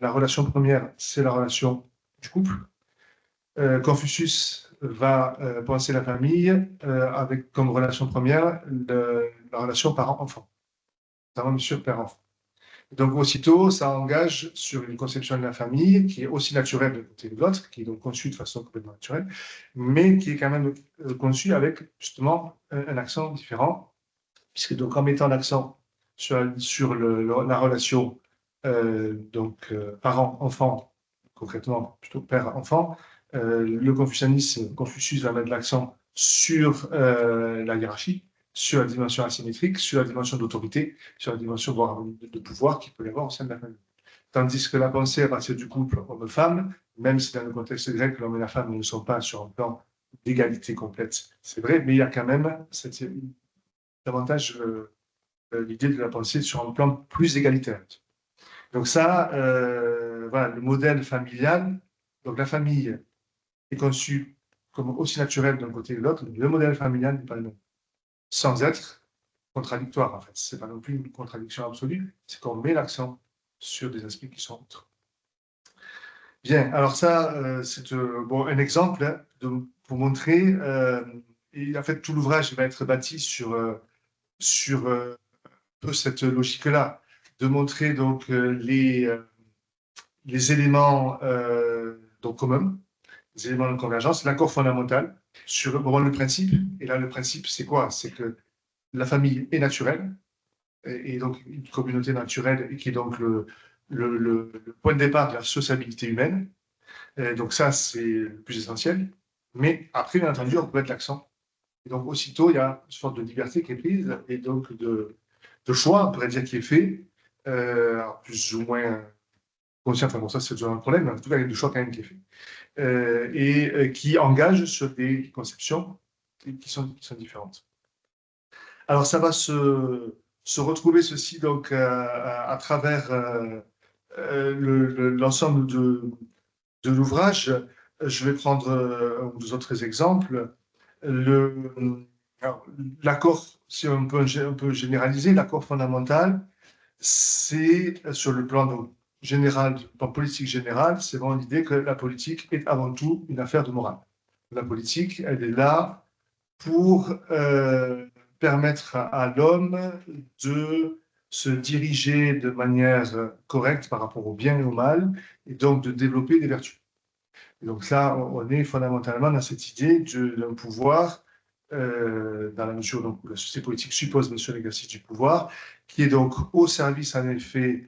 la relation première, c'est la relation du couple. Confucius va penser la famille avec comme relation première la relation parent-enfant, notamment sur père-enfant. Donc, aussitôt, ça engage sur une conception de la famille qui est aussi naturelle d'un côté et de l'autre, qui est donc conçue de façon complètement naturelle, mais qui est quand même conçue avec justement un accent différent, puisque donc en mettant l'accent sur la relation parent-enfant, concrètement plutôt père-enfant, le confucianisme, Confucius va mettre l'accent sur la hiérarchie, sur la dimension asymétrique, sur la dimension d'autorité, sur la dimension voire de pouvoir qu'il peut y avoir au sein de la famille. Tandis que la pensée à partir du couple homme-femme, même si dans le contexte grec, l'homme et la femme ne sont pas sur un plan d'égalité complète, c'est vrai, mais il y a quand même davantage l'idée de la pensée sur un plan plus égalitaire. Donc ça, voilà, le modèle familial, donc la famille est conçue comme aussi naturelle d'un côté et de l'autre, le modèle familial n'est pas le même. Sans être contradictoire, en fait. Ce n'est pas non plus une contradiction absolue, c'est qu'on met l'accent sur des aspects qui sont autres. Bien, alors ça, c'est bon, un exemple hein, pour montrer, et en fait, tout l'ouvrage va être bâti sur un peu cette logique-là, de montrer donc les éléments donc communs, les éléments de convergence, l'accord fondamental sur vraiment le principe. Et là, le principe, c'est quoi? C'est que la famille est naturelle, et donc une communauté naturelle, et qui est donc le point de départ de la sociabilité humaine. Et donc ça, c'est le plus essentiel. Mais après, bien entendu, on peut mettre l'accent. Et donc, aussitôt, il y a une sorte de liberté qui est prise, et donc de choix, on pourrait dire, qui est fait, plus ou moins conscient, enfin bon, ça c'est toujours un problème, mais en tout cas, il y a du choix quand même qui est fait. Et qui engage sur des conceptions qui sont différentes. Alors, ça va se retrouver ceci donc à travers l'ensemble de l'ouvrage. Je vais prendre un ou deux autres exemples. L'accord, si on peut un peu généraliser, l'accord fondamental, c'est sur le plan général, le plan politique général, c'est vraiment l'idée que la politique est avant tout une affaire de morale. La politique, elle est là pour permettre à l'homme de se diriger de manière correcte par rapport au bien et au mal, et donc de développer des vertus. Et donc là, on est fondamentalement dans cette idée d'un pouvoir, dans la mesure où la société politique suppose bien sûr l'exercice du pouvoir, qui est donc au service en effet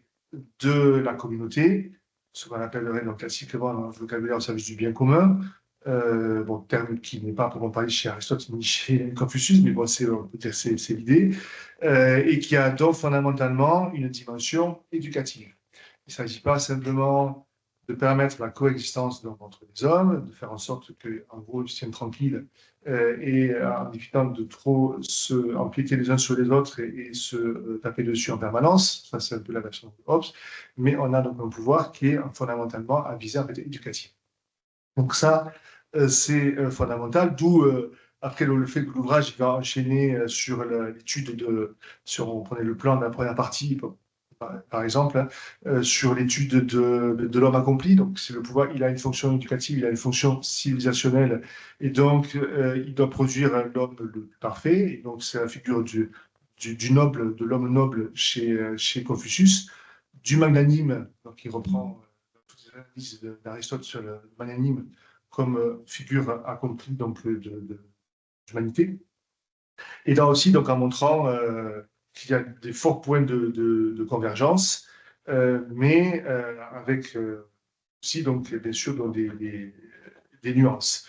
de la communauté, ce qu'on appellerait donc classiquement dans le vocabulaire au service du bien commun, bon, terme qui n'est pas pour parler chez Aristote ni chez Confucius, mais bon, on peut dire c'est l'idée, et qui a donc fondamentalement une dimension éducative. Il ne s'agit pas simplement de permettre la coexistence donc, entre les hommes, de faire en sorte qu'en gros, ils se tiennent tranquilles et en évitant de trop se empiéter les uns sur les autres et se taper dessus en permanence. Ça, c'est un peu la version de Hobbes. Mais on a donc un pouvoir qui est fondamentalement à visée en fait, éducative. Donc ça, c'est fondamental, d'où après le fait que l'ouvrage va enchaîner sur l'étude on prenait le plan de la première partie, par exemple, hein, sur l'étude de l'homme accompli. Donc, c'est le pouvoir, il a une fonction éducative, il a une fonction civilisationnelle, et donc il doit produire l'homme le plus parfait. Et donc, c'est la figure du noble, de l'homme noble chez Confucius, du magnanime, donc il reprend toutes les analyses d'Aristote sur le magnanime comme figure accomplie donc, de l'humanité. Et là aussi, donc, en montrant qu'il y a des forts points de convergence, mais avec aussi, donc, bien sûr, donc, des nuances.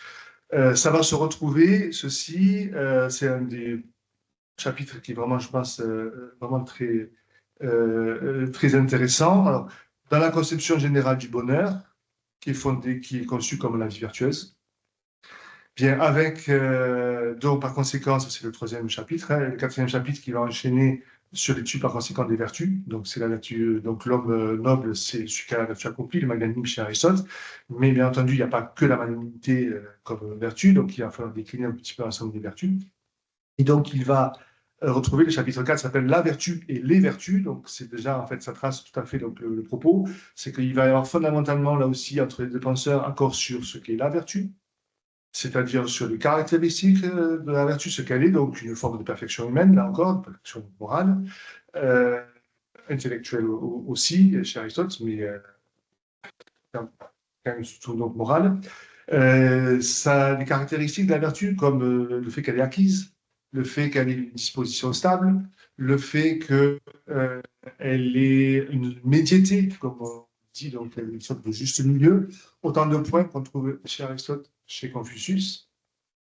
Ça va se retrouver, ceci, c'est un des chapitres qui est vraiment, je pense, vraiment très intéressant. Alors, dans la conception générale du bonheur, qui est conçue comme la vie vertueuse, bien, avec, donc par conséquent, ça c'est le troisième chapitre, hein, le quatrième chapitre qui va enchaîner sur l'étude par conséquent des vertus. Donc c'est la vertu, donc l'homme noble, c'est celui qui a la vertu accomplie, le magnanime chez Aristote. Mais bien entendu, il n'y a pas que la magnanimité comme vertu, donc il va falloir décliner un petit peu l'ensemble des vertus. Et donc il va retrouver. Le chapitre 4 s'appelle La vertu et les vertus. Donc, c'est déjà, en fait, ça trace tout à fait donc, le propos. C'est qu'il va y avoir fondamentalement, là aussi, entre les deux penseurs, accord sur ce qu'est la vertu, c'est-à-dire sur les caractéristiques de la vertu, ce qu'elle est, donc une forme de perfection humaine, là encore, de perfection morale, intellectuelle aussi, chez Aristote, mais quand même surtout donc morale. Ça a des caractéristiques de la vertu, comme le fait qu'elle est acquise, le fait qu'elle ait une disposition stable, le fait qu'elle ait une médiété, comme on dit, donc elle est une sorte de juste milieu. Autant de points qu'on trouve chez Aristote, chez Confucius.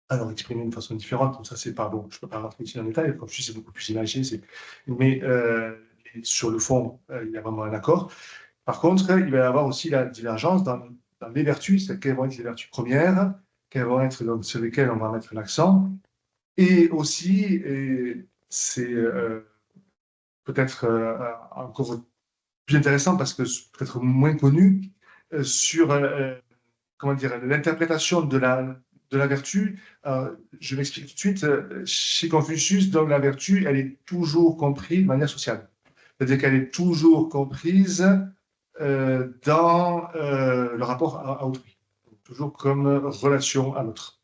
Alors, exprimé d'une façon différente, comme ça, c'est pas bon, je ne peux pas rentrer ici dans le détail. Confucius est beaucoup plus imagé, mais sur le fond, il y a vraiment un accord. Par contre, il va y avoir aussi la divergence dans les vertus, c'est-à-dire quelles vont être les vertus premières, quelles vont être donc, sur lesquelles on va mettre l'accent, et aussi, et c'est peut-être encore plus intéressant parce que peut-être moins connu, sur comment dire, l'interprétation de la vertu. Je m'explique tout de suite. Chez Confucius, donc, la vertu, elle est toujours comprise de manière sociale. C'est-à-dire qu'elle est toujours comprise dans le rapport à autrui, toujours comme relation à l'autre.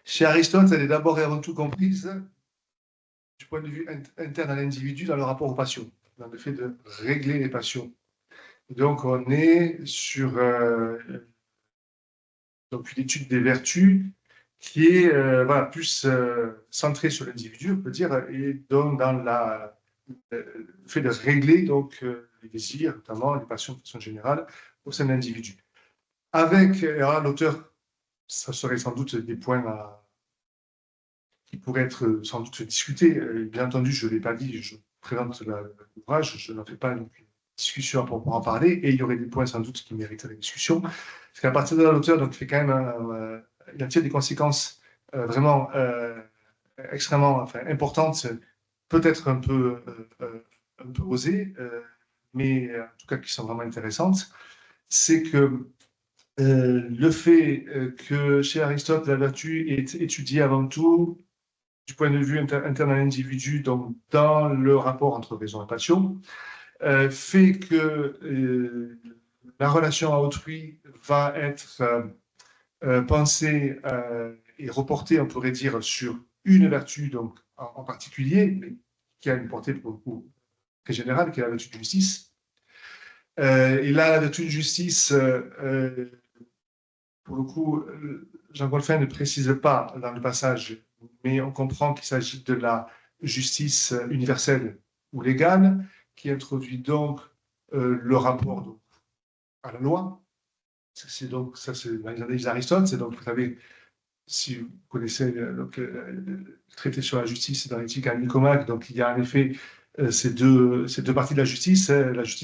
Chez Aristote, elle est d'abord et avant tout comprise du point de vue interne à l'individu dans le rapport aux passions, dans le fait de régler les passions. Donc, on est sur donc une étude des vertus qui est voilà, plus centrée sur l'individu, on peut dire, et donc dans le fait de régler donc, les désirs, notamment les passions de façon générale, au sein de l'individu. Avec, alors l'auteur, ça serait sans doute des points qui pourraient être sans doute discutés. Bien entendu, je ne l'ai pas dit, je présente l'ouvrage, je n'en fais pas une discussion pour en parler, et il y aurait des points sans doute qui mériteraient discussion. Parce qu'à partir de là, l'auteur donc, fait quand même, il en tire des conséquences vraiment extrêmement enfin, importantes, peut-être un peu osées, mais en tout cas qui sont vraiment intéressantes. C'est que le fait que chez Aristote, la vertu est étudiée avant tout du point de vue interne à l'individu, donc dans le rapport entre raison et passion, fait que la relation à autrui va être pensée et reportée, on pourrait dire, sur une vertu donc, en particulier, mais qui a une portée pour le coup très générale, qui est la vertu de justice. Et là, la vertu de justice, pour le coup, Jean Golfin ne précise pas dans le passage, mais on comprend qu'il s'agit de la justice universelle ou légale, qui introduit donc le rapport donc, à la loi. C'est donc, ça c'est dans les analyses d'Aristote, c'est donc, vous savez, si vous connaissez le traité sur la justice dans l'éthique à Nicomaque, donc il y a en effet ces deux parties de la justice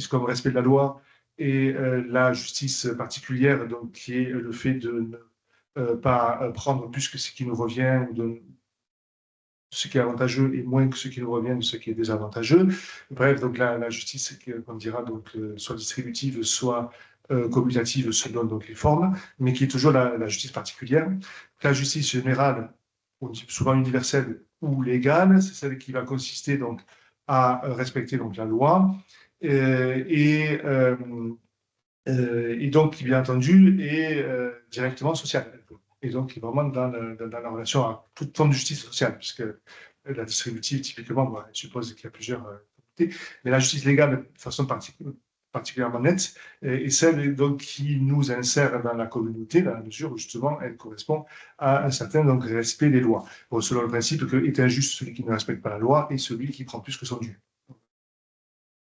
comme respect de la loi et la justice particulière, donc qui est le fait de ne pas prendre plus que ce qui nous revient, de ce qui est avantageux et moins que ce qui nous revient de ce qui est désavantageux. Bref, donc la justice, on dira, donc, soit distributive, soit commutative selon donc, les formes, mais qui est toujours la justice particulière. La justice générale, on dit souvent universelle ou légale, c'est celle qui va consister donc, à respecter donc, la loi et donc, qui, bien entendu, est directement sociale. Et donc, vraiment dans la relation à toute forme de justice sociale, puisque la distributive, typiquement, bon, elle suppose qu'il y a plusieurs communautés, mais la justice légale, de façon particulièrement nette, est celle donc, qui nous insère dans la communauté, dans la mesure où, justement, elle correspond à un certain donc, respect des lois, bon, selon le principe que est injuste celui qui ne respecte pas la loi et celui qui prend plus que son dû.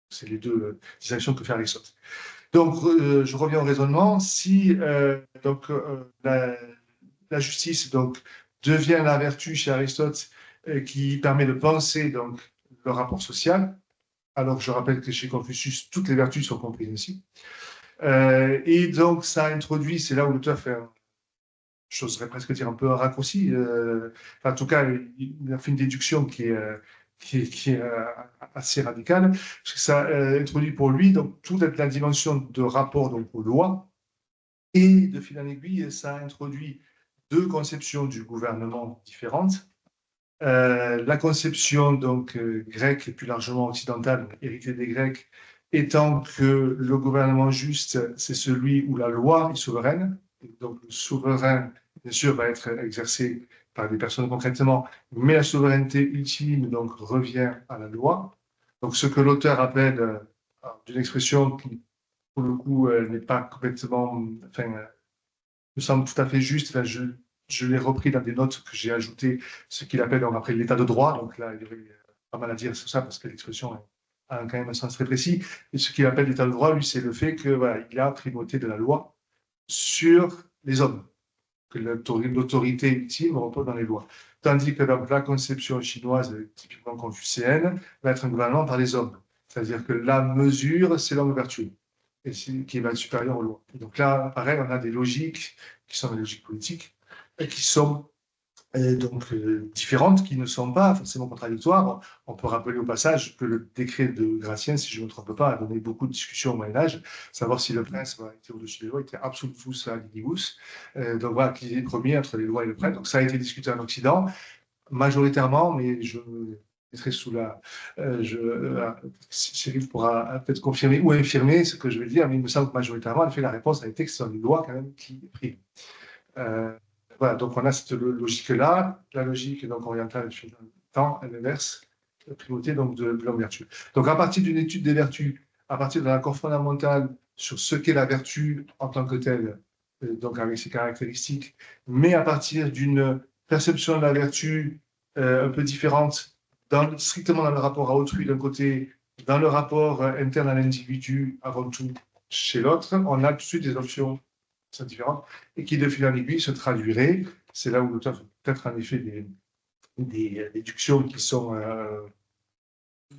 C'est les deux distinctions que fait Aristote. Donc, je reviens au raisonnement. Si donc, la justice donc, devient la vertu chez Aristote qui permet de penser donc, le rapport social, alors que je rappelle que chez Confucius, toutes les vertus sont comprises ainsi. Et donc, ça introduit, c'est là où l'auteur fait, j'oserais presque dire un peu un raccourci, enfin, en tout cas, il a fait une déduction qui est assez radicale, parce que ça introduit pour lui donc, toute la dimension de rapport donc, aux lois, et de fil en aiguille, ça introduit deux conceptions du gouvernement différentes. La conception donc grecque et plus largement occidentale, héritée des Grecs, étant que le gouvernement juste, c'est celui où la loi est souveraine. Et donc le souverain, bien sûr, va être exercé par des personnes concrètement, mais la souveraineté ultime donc revient à la loi. Donc ce que l'auteur appelle d'une expression qui, pour le coup, n'est pas complètement, enfin, me semble tout à fait juste. Enfin, je l'ai repris dans des notes que j'ai ajoutées, ce qu'il appelle donc, après l'état de droit. Donc là, il y aurait pas mal à dire sur ça parce que l'expression a quand même un sens très précis. Et ce qu'il appelle l'état de droit, lui, c'est le fait que voilà, il y a primauté de la loi sur les hommes, que l'autorité ultime repose dans les lois. Tandis que donc, la conception chinoise, typiquement confucéenne, va être un gouvernement par les hommes. C'est-à-dire que la mesure, c'est l'homme vertueux, et qui va être supérieur aux lois. Et donc là, pareil, on a des logiques qui sont des logiques politiques, et qui sont différentes, qui ne sont pas forcément contradictoires. On peut rappeler au passage que le décret de Gratien, si je ne me trompe pas, a donné beaucoup de discussions au Moyen-Âge, savoir si le prince était au-dessus des lois, était absolutus legibus, donc voilà, qui est premier entre les lois et le prince. Donc ça a été discuté en Occident, majoritairement, mais je mettrai sous la. Cyril pourra peut-être confirmer ou infirmer ce que je vais dire, mais il me semble que majoritairement, en effet, la réponse a été que c'est une loi quand même qui prime. Euh, voilà, donc on a cette logique-là. La logique donc, orientale tend à l'inverse, la primauté donc, de l'homme vertueux. Donc à partir d'une étude des vertus, à partir d'un accord fondamental sur ce qu'est la vertu en tant que telle, donc avec ses caractéristiques, mais à partir d'une perception de la vertu un peu différente, strictement dans le rapport à autrui d'un côté, dans le rapport interne à l'individu avant tout chez l'autre, on a tout de suite des options sont différentes, et qui, de fil en aiguille, se traduirait. C'est là où l'auteur fait peut-être en effet des déductions qui sont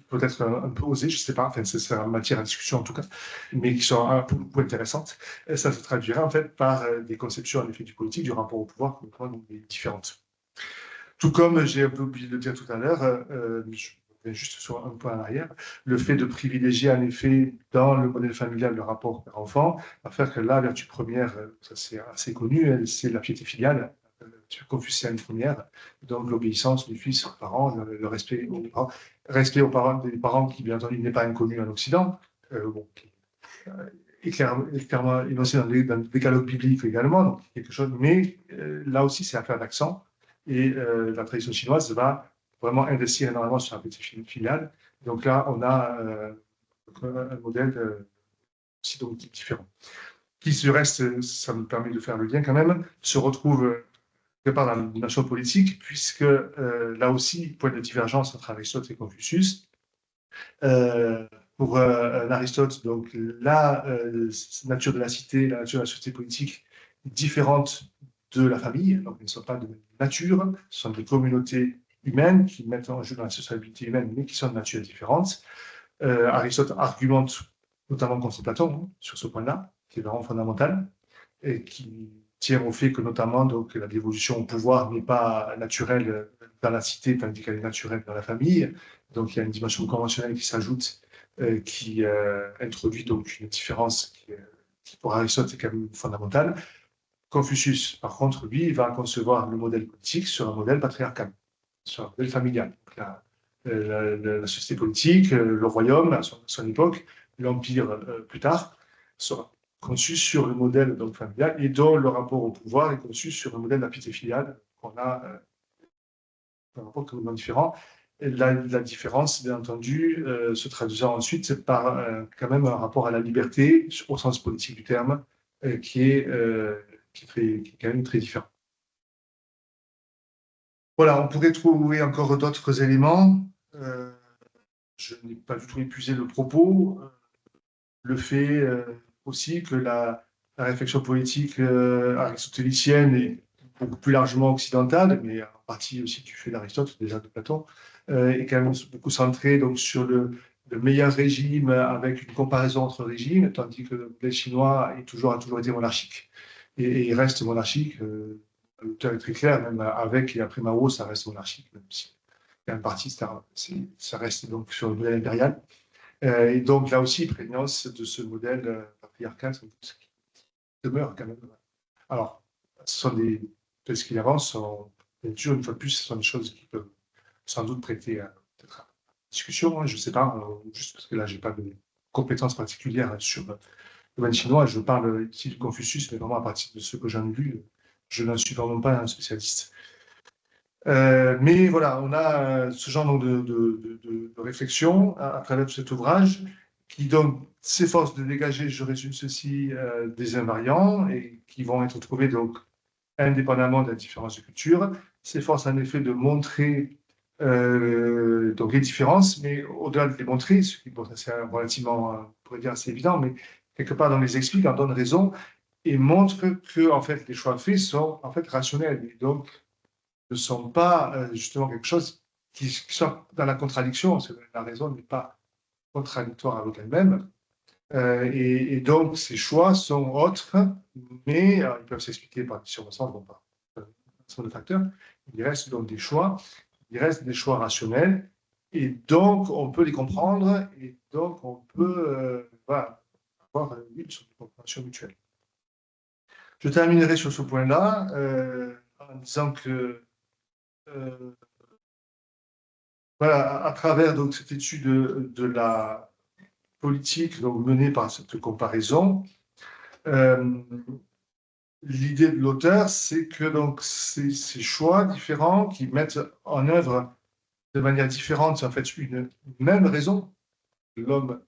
peut-être un peu osées, je ne sais pas, enfin, c'est en matière à discussion en tout cas, mais qui sont un peu intéressantes. Et ça se traduirait en fait par des conceptions en effet du politique, du rapport au pouvoir, différentes. Tout comme j'ai un peu oublié de le dire tout à l'heure, je reviens juste sur un point en arrière, le fait de privilégier en effet dans le modèle familial le rapport père-enfant va faire que la vertu première, ça c'est assez connu, c'est la piété filiale, confucéenne première, donc l'obéissance du fils aux parents, le respect aux parents, des parents qui bien entendu n'est pas inconnu en Occident, bon, qui est clairement énoncé dans le décalogue biblique également, donc quelque chose, mais là aussi c'est affaire d'accent. Et la tradition chinoise va vraiment investir énormément sur la petite filiale. Donc là, on a un modèle aussi donc, différent. Qui se reste, ça me permet de faire le lien quand même, se retrouve quelque part dans la dimension politique, puisque là aussi, point de divergence entre Aristote et Confucius. Pour Aristote, donc la nature de la cité, la nature de la société politique différente de la famille, donc elles ne sont pas de nature, ce sont des communautés humaines qui mettent en jeu dans la sociabilité humaine, mais qui sont de nature différente. Aristote argumente notamment contre Platon sur ce point-là, qui est vraiment fondamental, et qui tient au fait que notamment donc, la dévolution au pouvoir n'est pas naturelle dans la cité, tandis qu'elle est naturelle dans la famille. Donc il y a une dimension conventionnelle qui s'ajoute, qui introduit donc une différence qui pour Aristote est quand même fondamentale. Confucius, par contre, lui, va concevoir le modèle politique sur un modèle patriarcal, sur un modèle familial. Donc, la société politique, le royaume à son époque, l'empire plus tard, sera conçu sur le modèle donc, familial et dont le rapport au pouvoir est conçu sur un modèle de la piété filiale qu'on a un rapport complètement différent. Et la différence, bien entendu, se traduisant ensuite par quand même un rapport à la liberté au sens politique du terme qui est quand même très différent. Voilà, on pourrait trouver encore d'autres éléments. Je n'ai pas du tout épuisé le propos. Le fait aussi que la réflexion politique aristotélicienne est beaucoup plus largement occidentale, mais en partie aussi du fait d'Aristote, déjà de Platon, est quand même beaucoup centrée donc, sur le meilleur régime avec une comparaison entre régimes, tandis que le modèle chinois a toujours été monarchique. Et il reste monarchique. L'auteur est très clair, même avec et après Mao, ça reste monarchique, même si il y a une partie, ça reste donc sur le modèle impérial. Et donc là aussi, prégnance de ce modèle patriarcal qui demeure quand même. Alors, ce sont ce qu'il avance, bien sûr, une fois de plus, ce sont des choses qui peuvent sans doute prêter peut-être à discussion, hein, je ne sais pas, juste parce que là, je n'ai pas de compétences particulières sur le domaine chinois. Je parle ici du Confucius, mais vraiment à partir de ce que j'en ai vu, je n'en suis vraiment pas un spécialiste. Mais voilà, on a ce genre donc, de réflexion à travers cet ouvrage qui donc s'efforce de dégager, je résume ceci, des invariants et qui vont être trouvés donc indépendamment de la différence de culture, s'efforce en effet de montrer donc les différences, mais au-delà de les montrer, ce qui bon, c'est relativement, on pourrait dire assez évident, mais quelque part on les explique, en donne raison et montre que en fait les choix faits sont en fait rationnels et donc ne sont pas justement quelque chose qui soit dans la contradiction, parce que la raison n'est pas contradictoire avec elle-même. Et donc, ces choix sont autres, mais ils peuvent s'expliquer par des circonstances, bon, par un certain nombre de facteurs. Il reste donc des choix, il reste des choix rationnels, et donc on peut les comprendre, et donc on peut voilà, avoir une sorte de compréhension mutuelle. Je terminerai sur ce point-là en disant que voilà, à travers donc, cette étude de la politique donc, menée par cette comparaison, l'idée de l'auteur, c'est que donc, ces choix différents qui mettent en œuvre de manière différente en fait une même raison, l'homme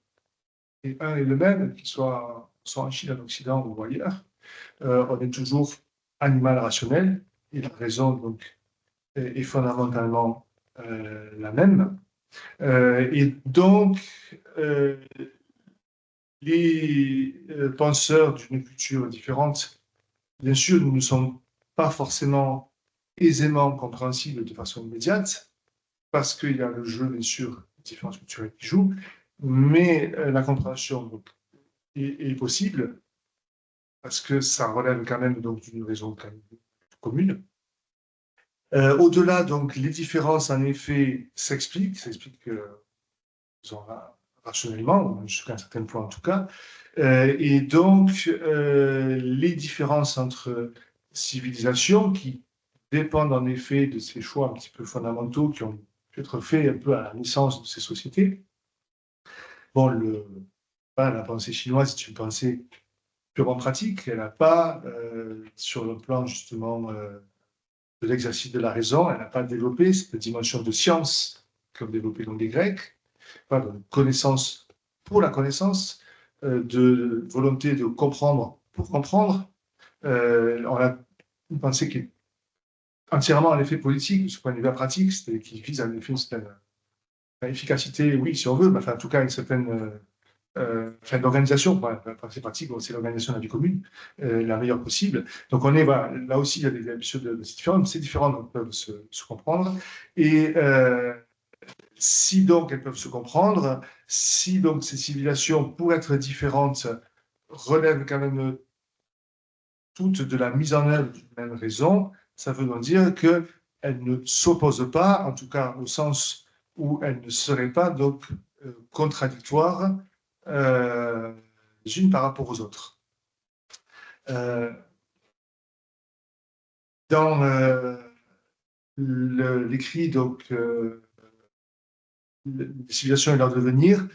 est un et le même, qu'il soit en Chine, en Occident ou ailleurs, on est toujours animal rationnel et la raison donc, est fondamentalement la même. Et donc, les penseurs d'une culture différente, bien sûr, nous ne sommes pas forcément aisément compréhensibles de façon immédiate, parce qu'il y a le jeu, bien sûr, des différences culturelles qui jouent, mais la compréhension donc, est possible, parce que ça relève quand même d'une raison quand même commune. Au-delà, donc, les différences, en effet, s'expliquent rationnellement, jusqu'à un certain point en tout cas. Et donc, les différences entre civilisations qui dépendent en effet de ces choix un petit peu fondamentaux qui ont pu être faits un peu à la naissance de ces sociétés. Bon, la pensée chinoise est une pensée purement pratique. Elle n'a pas, sur le plan justement de l'exercice de la raison, elle n'a pas développé cette dimension de science comme développé dans les Grecs, pas de connaissance pour la connaissance, de volonté de comprendre pour comprendre. On a une pensée qui est entièrement en effet politique, de ce point de vue pratique, qui vise à une certaine efficacité, oui, si on veut, mais enfin, en tout cas une certaine l'organisation, la pensée pratique, c'est l'organisation de la vie commune, la meilleure possible. Donc on est, voilà, là aussi, il y a des habitudes différentes, mais c'est différent, donc peuvent se comprendre. Et si donc elles peuvent se comprendre, si donc ces civilisations, pour être différentes, relèvent quand même toutes de la mise en œuvre d'une même raison, ça veut donc dire qu'elles ne s'opposent pas, en tout cas au sens où elles ne seraient pas donc contradictoires les unes par rapport aux autres. Dans l'écrit donc les civilisations et leur devenir,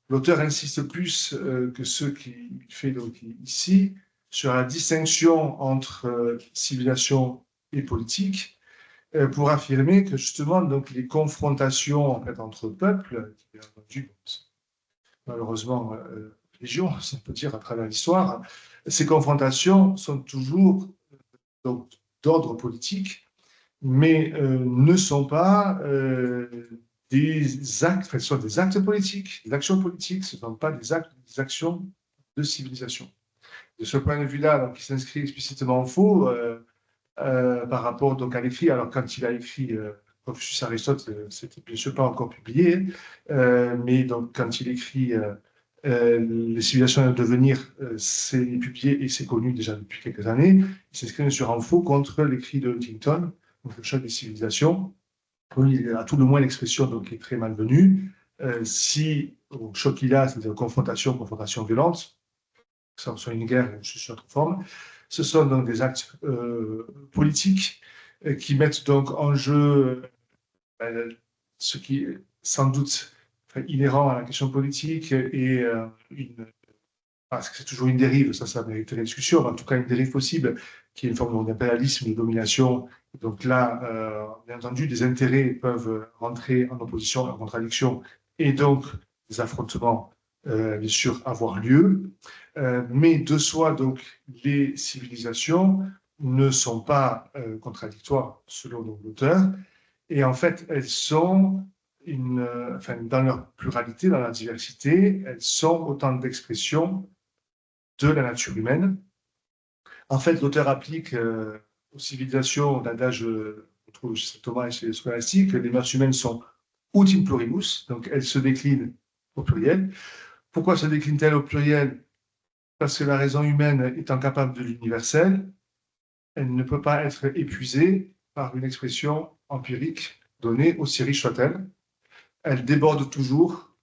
l'auteur insiste plus que ce qu'il fait donc ici sur la distinction entre civilisation et politique, pour affirmer que justement donc les confrontations en fait, entre peuples, qui bien entendu, malheureusement légion, si on peut dire à travers l'histoire, ces confrontations sont toujours donc d'ordre politique, mais ne sont pas des actes, enfin, ce sont des actes politiques, des actions politiques, ce ne sont pas des actes, des actions de civilisation. De ce point de vue-là, donc, il s'inscrit explicitement en faux par rapport donc, à l'écrit. Alors, quand il a écrit Confucius Aristote, c'était bien sûr pas encore publié, mais donc, quand il écrit Les civilisations à devenir, c'est publié et c'est connu déjà depuis quelques années. Il s'inscrit bien sûr en faux contre l'écrit de Huntington, donc le choc des civilisations. Il a tout le moins l'expression donc, qui est très malvenue. Si au choc il a, c'est-à-dire confrontation violente, que ce soit une guerre ou une autre forme, ce sont donc des actes politiques qui mettent donc en jeu ce qui est sans doute inhérent à la question politique et parce que c'est toujours une dérive, ça mériterait discussion, en tout cas une dérive possible, qui est une forme d'impérialisme, de domination. Donc là, bien entendu, des intérêts peuvent rentrer en opposition, en contradiction, et donc des affrontements, bien sûr, avoir lieu. Mais de soi, donc, les civilisations ne sont pas contradictoires, selon l'auteur, et en fait, elles sont dans leur pluralité, dans leur diversité, elles sont autant d'expressions de la nature humaine. En fait, l'auteur applique aux civilisations l'adage qu'on trouve chez Thomas et chez les scolastiques, les mœurs humaines sont utim pluribus, donc elles se déclinent au pluriel. Pourquoi se déclinent-elles au pluriel? Parce que la raison humaine étant capable de l'universel, elle ne peut pas être épuisée par une expression empirique donnée, aussi riche soit-elle. Elle déborde toujours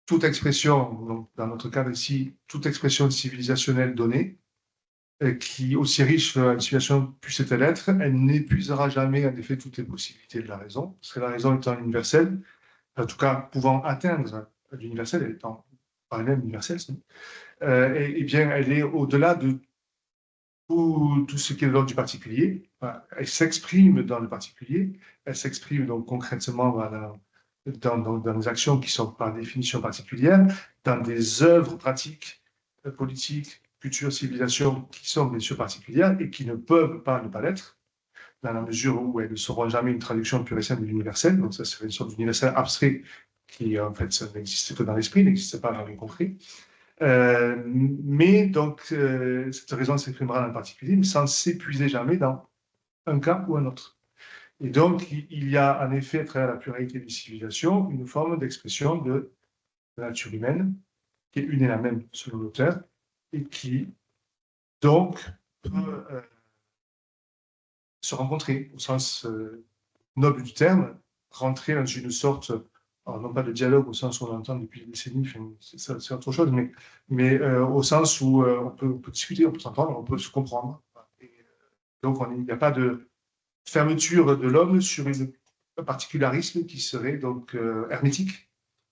toute expression, donc dans notre cadre ici, toute expression civilisationnelle donnée, qui, aussi riche une situation puisse-t-elle être, elle n'épuisera jamais en effet toutes les possibilités de la raison, parce que la raison étant universelle, en tout cas pouvant atteindre l'universel, elle étant par elle-même universelle, et bien elle est au-delà de tout ce qui est de l'ordre du particulier. Enfin, elle s'exprime dans le particulier, elle s'exprime donc concrètement dans des actions qui sont par définition particulières, dans des œuvres pratiques, politiques, cultures, civilisations qui sont bien sûr particulières et qui ne peuvent pas ne pas l'être, dans la mesure où elles ne seront jamais une traduction pure et simple de l'universel. Donc ça serait une sorte d'universel abstrait qui en fait n'existe que dans l'esprit, n'existe pas dans le concret. Mais donc cette raison s'exprimera dans le particulier, mais sans s'épuiser jamais dans un cas ou un autre. Et donc, il y a en effet, à travers la pluralité des civilisations, une forme d'expression de la nature humaine, qui est une et la même selon l'auteur, et qui, donc, peut se rencontrer au sens noble du terme, rentrer dans une sorte, alors non pas de dialogue au sens où on l'entend depuis des décennies, c'est autre chose, mais au sens où on peut discuter, on peut s'entendre, on peut se comprendre. Et donc, il n'y a pas de fermeture de l'homme sur un particularisme qui serait donc hermétique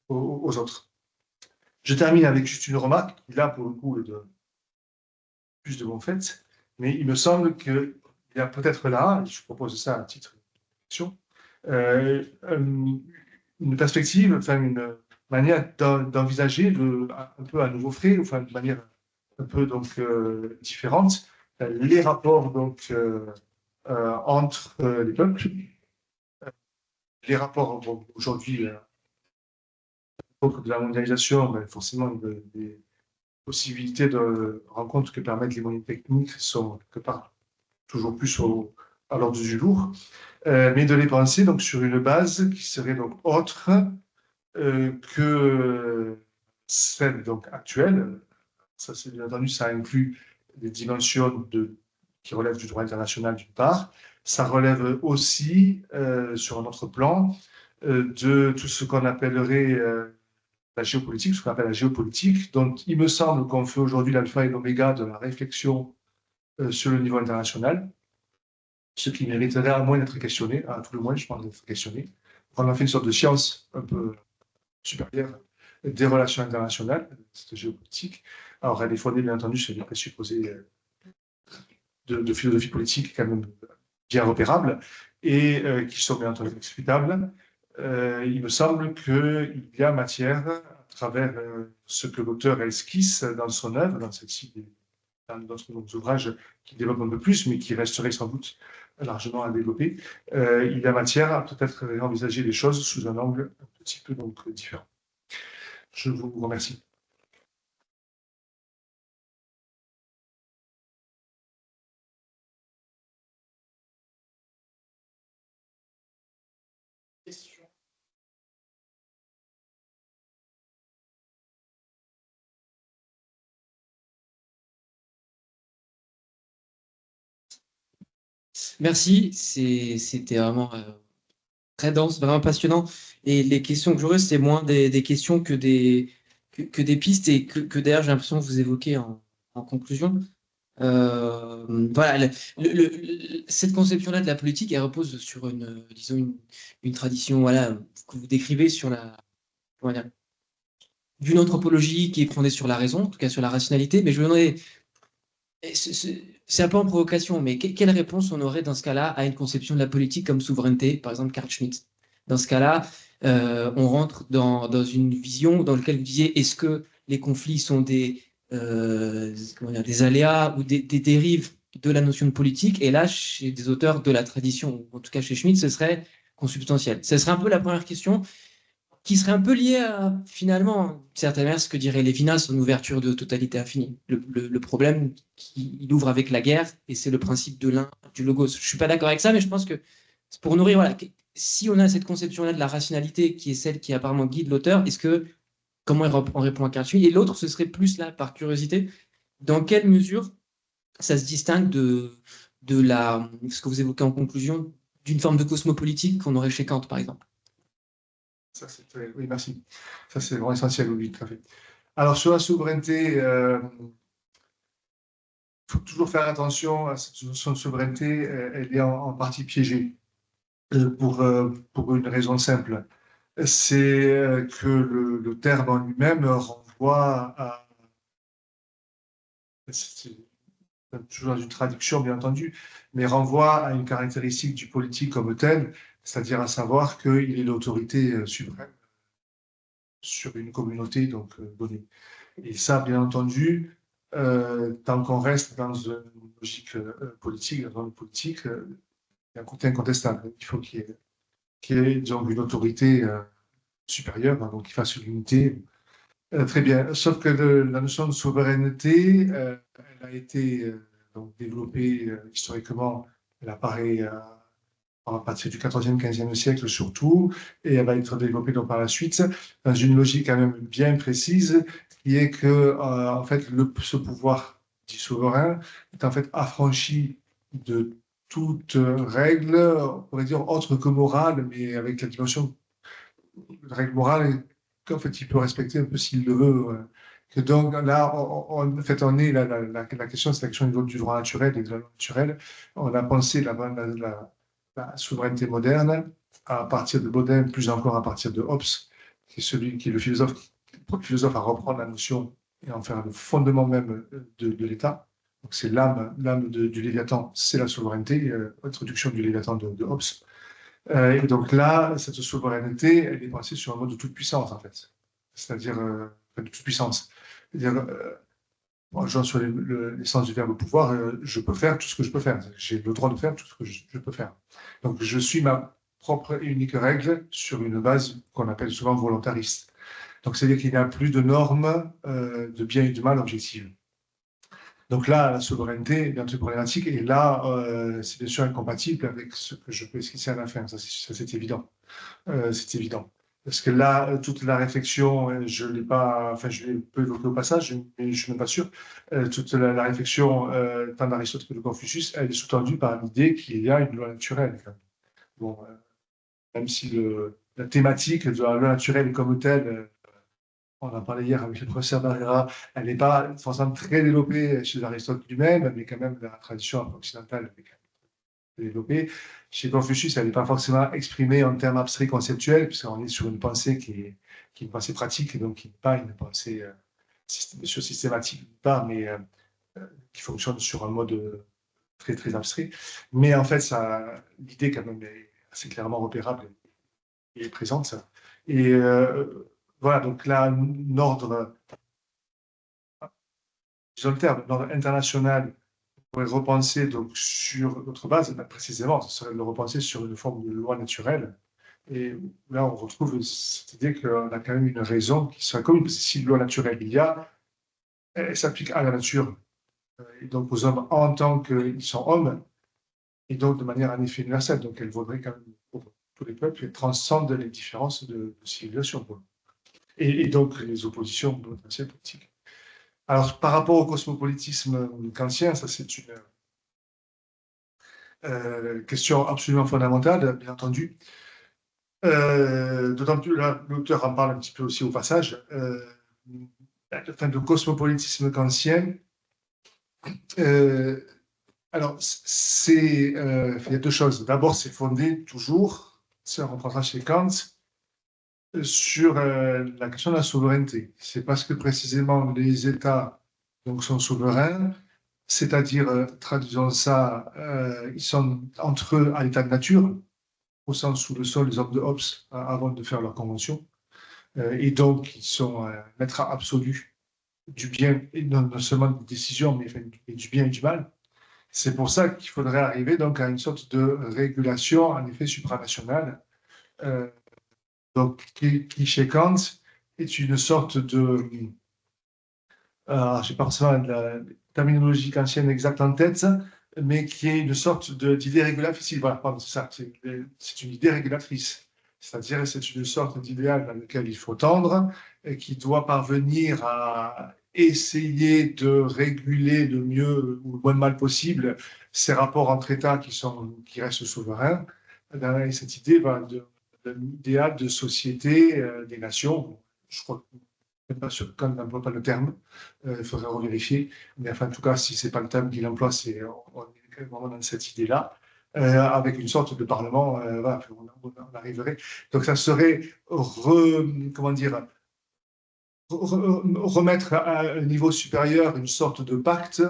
aux autres. Je termine avec juste une remarque qui, là, pour le coup, est plus de bon fait, mais il me semble qu'il y a peut-être là, et je propose ça à titre de réflexion, une perspective, enfin une manière d'envisager un peu à nouveau frais, enfin de manière un peu donc différente, les rapports donc entre les peuples, les rapports aujourd'hui de la mondialisation, ben, forcément des possibilités de rencontres que permettent les moyens techniques sont quelque part toujours plus à l'ordre du jour, mais de les penser donc sur une base qui serait donc autre que celle donc actuelle. Ça, c'est bien entendu, ça inclut des dimensions qui relèvent du droit international d'une part. Ça relève aussi, sur un autre plan, de tout ce qu'on appellerait la géopolitique, ce qu'on appelle la géopolitique, dont il me semble qu'on fait aujourd'hui l'alpha et l'oméga de la réflexion sur le niveau international, ce qui mériterait à moins d'être questionné, à tout le moins, je pense, d'être questionné. On a fait une sorte de science un peu supérieure des relations internationales, cette géopolitique. Alors, elle est fondée, bien entendu, sur des présupposés de philosophie politique quand même bien repérables et qui sont bien entendu explicables. Il me semble qu'il y a matière, à travers ce que l'auteur esquisse dans son œuvre, dans celle-ci, dans d'autres ouvrages qui développent un peu plus, mais qui resteraient sans doute largement à développer, il y a matière à peut-être envisager les choses sous un angle un petit peu donc, différent. Je vous remercie. Merci, c'était vraiment très dense, vraiment passionnant. Et les questions que j'aurais, c'est moins des questions que des pistes et que d'ailleurs, j'ai l'impression que vous évoquez en conclusion. Voilà, cette conception-là de la politique, elle repose sur disons une tradition, voilà, que vous décrivez sur comment dire, d'une anthropologie qui est fondée sur la raison, en tout cas sur la rationalité. Mais je me demandais, c'est un peu en provocation, mais quelle réponse on aurait dans ce cas-là à une conception de la politique comme souveraineté, par exemple Carl Schmitt? Dans ce cas-là, on rentre dans une vision dans laquelle vous disiez, est-ce que les conflits sont comment dire, des aléas ou des dérives de la notion de politique? Et là, chez des auteurs de la tradition, ou en tout cas chez Schmitt, ce serait consubstantiel. Ce serait un peu la première question qui serait un peu lié à, finalement, d'une certaine manière, ce que dirait Lévinas, son ouverture de totalité infinie. Le problème qu'il ouvre avec la guerre, et c'est le principe de l'un, du logos. Je suis pas d'accord avec ça, mais je pense que c'est pour nourrir, voilà, si on a cette conception-là de la rationalité, qui est celle qui apparemment guide l'auteur, comment on répond à Cartwheel? Et l'autre, ce serait plus là, par curiosité, dans quelle mesure ça se distingue ce que vous évoquez en conclusion, d'une forme de cosmopolitique qu'on aurait chez Kant, par exemple. Ça, oui, merci. Ça, c'est vraiment essentiel, oui, tout à fait. Alors, sur la souveraineté, il faut toujours faire attention à cette notion de souveraineté. Elle est en partie piégée pour une raison simple. C'est que le terme en lui-même renvoie à. C'est toujours dans une traduction, bien entendu, mais renvoie à une caractéristique du politique comme tel, c'est-à-dire à savoir qu'il est l'autorité suprême sur une communauté donc, donnée. Et ça, bien entendu, tant qu'on reste dans une logique politique, dans une politique, il y a un côté incontestable. Il faut qu'il y ait donc, une autorité supérieure, hein, donc qui fasse l'unité. Très bien. Sauf que la notion de souveraineté, elle a été donc, développée historiquement. Elle apparaît à partir du 14e, 15e siècle surtout, et elle va être développée donc, par la suite dans une logique quand même bien précise, qui est que en fait ce pouvoir dit souverain est en fait affranchi de toute règle, on pourrait dire autre que morale, mais avec la dimension de règle morale qu'en fait il peut respecter un peu s'il le veut. Que donc là, en fait, on est la question, c'est la question du droit naturel et de la loi naturelle. On a pensé la souveraineté moderne à partir de Baudin, plus encore à partir de Hobbes, qui est celui qui est le philosophe à reprendre la notion et en faire le fondement même de l'État. Donc c'est l'âme du Léviathan, c'est la souveraineté, introduction du Léviathan de Hobbes. Et donc là, cette souveraineté, elle est pensée sur un mode de toute puissance, en fait. C'est-à-dire, de toute puissance. C'est-à-dire, moi, je sur l'essence du verbe pouvoir, je peux faire tout ce que je peux faire. J'ai le droit de faire tout ce que je peux faire. Donc, je suis ma propre et unique règle sur une base qu'on appelle souvent volontariste. Donc, c'est-à-dire qu'il n'y a plus de normes de bien et de mal objectives. Donc là, la souveraineté est un truc problématique, et là, c'est bien sûr incompatible avec ce que je peux esquisser à la fin, ça c'est évident. C'est évident. Parce que là, toute la réflexion, je l'ai pas, enfin, je l'ai peu évoqué au passage, mais je ne suis même pas sûr, toute la réflexion, tant d'Aristote que de Confucius, elle est sous-tendue par l'idée qu'il y a une loi naturelle, quand même. Bon, même si la thématique de la loi naturelle comme telle, on en parlait hier avec le professeur Barrera, elle n'est pas forcément très développée chez Aristote lui-même, mais quand même la tradition occidentale est quand même développée. Chez Confucius, elle n'est pas forcément exprimée en termes abstraits conceptuels, puisqu'on est sur une pensée qui est une pensée pratique, et donc qui n'est pas une pensée systématique, pas, mais qui fonctionne sur un mode très, très abstrait. Mais en fait, l'idée quand même est assez clairement repérable et présente. Et voilà, donc là, l'ordre, disons le terme, l'ordre international pourrait repenser donc sur notre base, précisément, ce serait de le repenser sur une forme de loi naturelle. Et là, on retrouve cette idée qu'on a quand même une raison qui serait commune, parce que si loi naturelle il y a, elle s'applique à la nature, et donc aux hommes en tant qu'ils sont hommes, et donc de manière en effet universelle. Donc elle vaudrait quand même pour tous les peuples et transcende les différences de civilisation, quoi. Et donc les oppositions potentielles politiques. Alors, par rapport au cosmopolitisme kantien, ça c'est une question absolument fondamentale, bien entendu. D'autant plus, là, l'auteur en parle un petit peu aussi au passage, enfin, le cosmopolitisme kantien, Alors, il y a deux choses. D'abord, c'est fondé toujours, si on reprendra chez Kant, sur la question de la souveraineté. C'est parce que précisément les États donc, sont souverains, c'est-à-dire, traduisons ça, ils sont entre eux à l'état de nature, au sens où le sol, les hommes de Hobbes, avant de faire leur convention, et donc ils sont maîtres absolus du bien, et non seulement de décision, mais du bien et du mal. C'est pour ça qu'il faudrait arriver donc à une sorte de régulation, en effet, supranationale, euh, donc qui, chez Kant, est une sorte de, je n'ai pas forcément la terminologie kantienne exacte en tête, mais qui est une sorte d'idée régulatrice. Voilà, pardon, c'est ça, c'est une idée régulatrice. C'est-à-dire, c'est une sorte d'idéal dans lequel il faut tendre et qui doit parvenir à essayer de réguler le mieux ou le moins mal possible ces rapports entre États qui restent souverains. Et cette idée va de l'idéal de société des nations. Je crois que je ne suis pas sûr qu'on n'emploie pas le terme, il faudrait revérifier. Mais enfin, en tout cas, si ce n'est pas le terme qu'il emploie, on est vraiment dans cette idée-là, avec une sorte de parlement, voilà, on arriverait. Donc ça serait, comment dire, remettre à un niveau supérieur une sorte de pacte.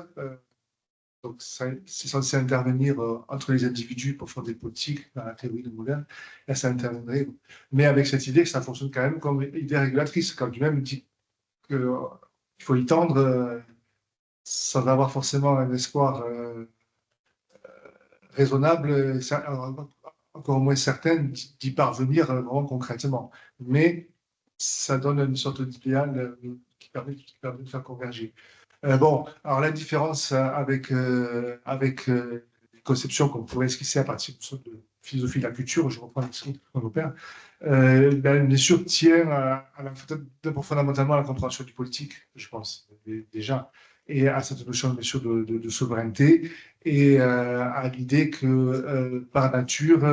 Donc c'est censé intervenir entre les individus pour fonder le politique dans la théorie de moderne. Là, ça interviendrait. Mais avec cette idée que ça fonctionne quand même comme idée régulatrice, quand lui-même dit qu'il faut y tendre sans avoir forcément un espoir raisonnable, encore moins certain d'y parvenir vraiment concrètement. Mais ça donne une sorte d'idéal qui permet de faire converger. Bon, alors la différence avec les conceptions qu'on pourrait esquisser à partir d'une sorte de philosophie de la culture, je reprends l'exemple de mon père, bien sûr tient d'abord fondamentalement à la compréhension du politique, je pense, déjà, et à cette notion, bien sûr, de souveraineté, et à l'idée que, par nature,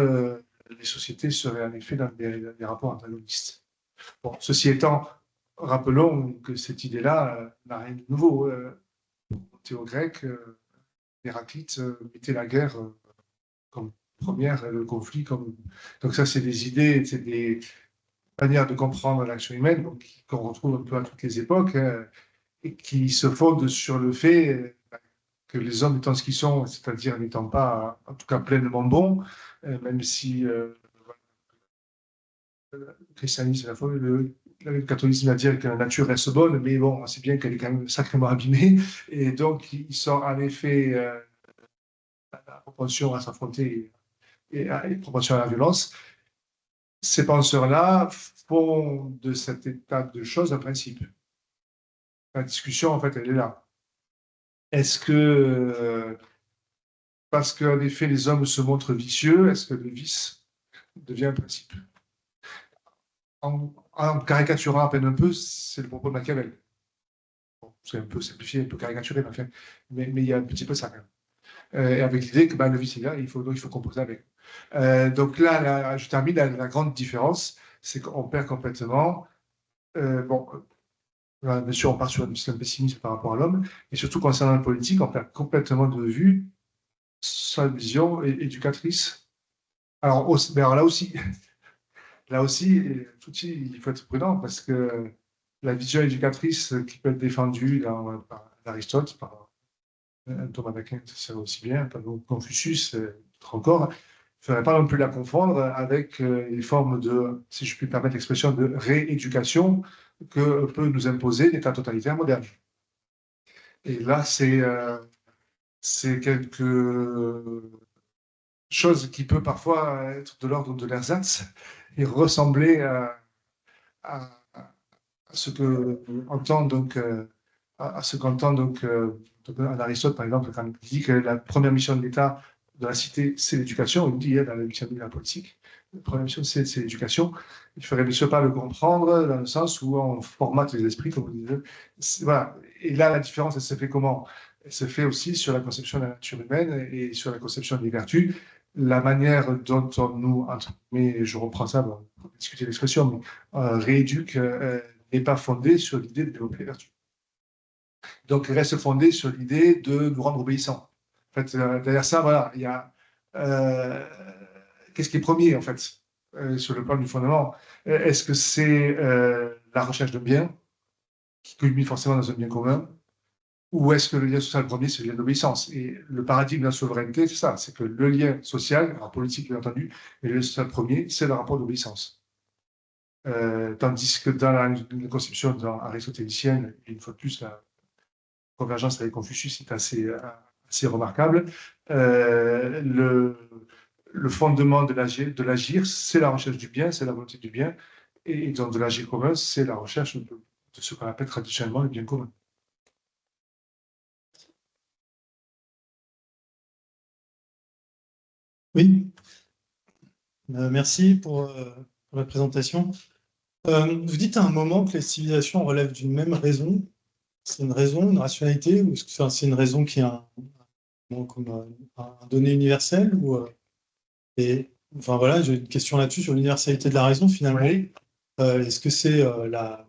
les sociétés seraient en effet dans des rapports antagonistes. Bon, ceci étant, rappelons que cette idée-là n'a rien de nouveau. Au théo grec, Héraclite mettait la guerre comme première, le conflit comme. Donc, ça, c'est des idées, c'est des manières de comprendre l'action humaine qu'on retrouve un peu à toutes les époques et qui se fondent sur le fait que les hommes étant ce qu'ils sont, c'est-à-dire n'étant pas, en tout cas, pleinement bons, même si le christianisme, le catholicisme va dire que la nature reste bonne, mais bon, on sait bien qu'elle est quand même sacrément abîmée. Et donc, ils sont en effet la propension à s'affronter et propension à la violence. Ces penseurs-là font de cet état de choses un principe. La discussion, en fait, elle est là. Est-ce que, parce qu'en effet, les hommes se montrent vicieux, est-ce que le vice devient un principe? En caricaturant à peine un peu, c'est le propos de Machiavel. Bon, c'est un peu simplifié, un peu caricaturé, mais il y a un petit peu ça quand même. Et avec l'idée que le vice est là, donc il faut composer avec. Donc là, je termine, la grande différence, c'est qu'on perd complètement. Bon, bien sûr, on part sur un pessimisme par rapport à l'homme, et surtout concernant la politique, on perd complètement de vue sa vision éducatrice. Mais alors là aussi, il faut être prudent parce que la vision éducatrice qui peut être défendue par Aristote, par Thomas d'Aquin, ça aussi bien, par Confucius, encore, il ne faudrait pas non plus la confondre avec les formes de, si je puis me permettre l'expression, de rééducation que peut nous imposer l'État totalitaire moderne. Et là, c'est quelque chose qui peut parfois être de l'ordre de l'ersatz et ressembler à, à ce que entend donc à ce qu'entend donc Aristote par exemple quand il dit que la première mission de l'État de la cité c'est l'éducation, il dit dans la mission de la politique, la première mission c'est l'éducation. Il ne faudrait bien sûr pas le comprendre dans le sens où on formate les esprits comme vous disiez. Voilà. Et là la différence elle se fait comment? Elle se fait aussi sur la conception de la nature humaine et sur la conception des vertus, la manière dont on nous, mais je reprends ça, bon, pour discuter l'expression, mais rééduque n'est pas fondée sur l'idée de développer les vertus. Donc, il reste fondé sur l'idée de nous rendre obéissants. En fait, derrière ça, voilà, il y a euh, qu'est-ce qui est premier, en fait, sur le plan du fondement? Est-ce que c'est la recherche de bien, qui culmine forcément dans un bien commun, ou est-ce que le lien social premier, c'est le lien d'obéissance? Et le paradigme de la souveraineté, c'est ça, c'est que le lien social, alors politique bien entendu, mais le lien social premier, c'est le rapport d'obéissance. Tandis que dans la conception aristotélicienne, une fois de plus, la convergence avec Confucius est assez remarquable. Le fondement de l'agir, c'est la recherche du bien, c'est la volonté du bien, et donc de l'agir commun, c'est la recherche de ce qu'on appelle traditionnellement le bien commun. Oui, merci pour la présentation. Vous dites à un moment que les civilisations relèvent d'une même raison. C'est une raison, une rationalité, ou est-ce que c'est une raison qui est comme un donné universel et enfin voilà, j'ai une question là-dessus sur l'universalité de la raison finalement. Oui. Est-ce que c'est voilà,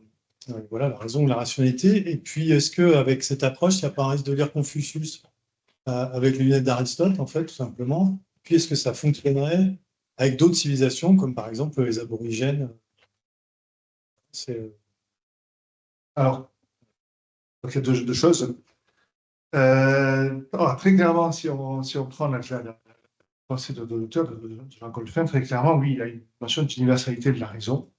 la raison ou la rationalité? Et puis est-ce qu'avec cette approche, il n'y a pas un risque de lire Confucius avec les lunettes d'Aristote, en fait, tout simplement? Puis est-ce que ça fonctionnerait avec d'autres civilisations, comme par exemple les aborigènes? Alors, donc, il y a deux choses. Très clairement, si on prend la pensée de l'auteur, de Jean Colfin, très clairement, oui, il y a une notion d'universalité de la raison.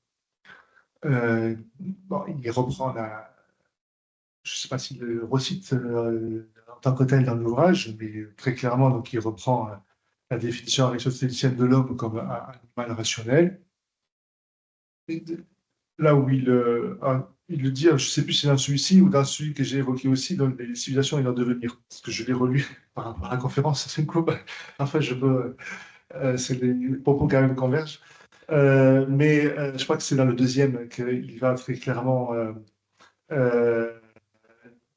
Bon, il reprend je ne sais pas s'il le recite en tant que tel dans l'ouvrage, mais très clairement, donc, il reprend la définition aristotélicienne de l'homme comme un animal rationnel. Et là où il le dit, je ne sais plus si c'est dans celui-ci ou dans celui que j'ai évoqué aussi, dans les civilisations et leur devenir, parce que je l'ai relu par rapport à la conférence, c'est cool. Enfin, les propos quand même convergent. Mais je crois que c'est dans le deuxième qu'il va très clairement euh,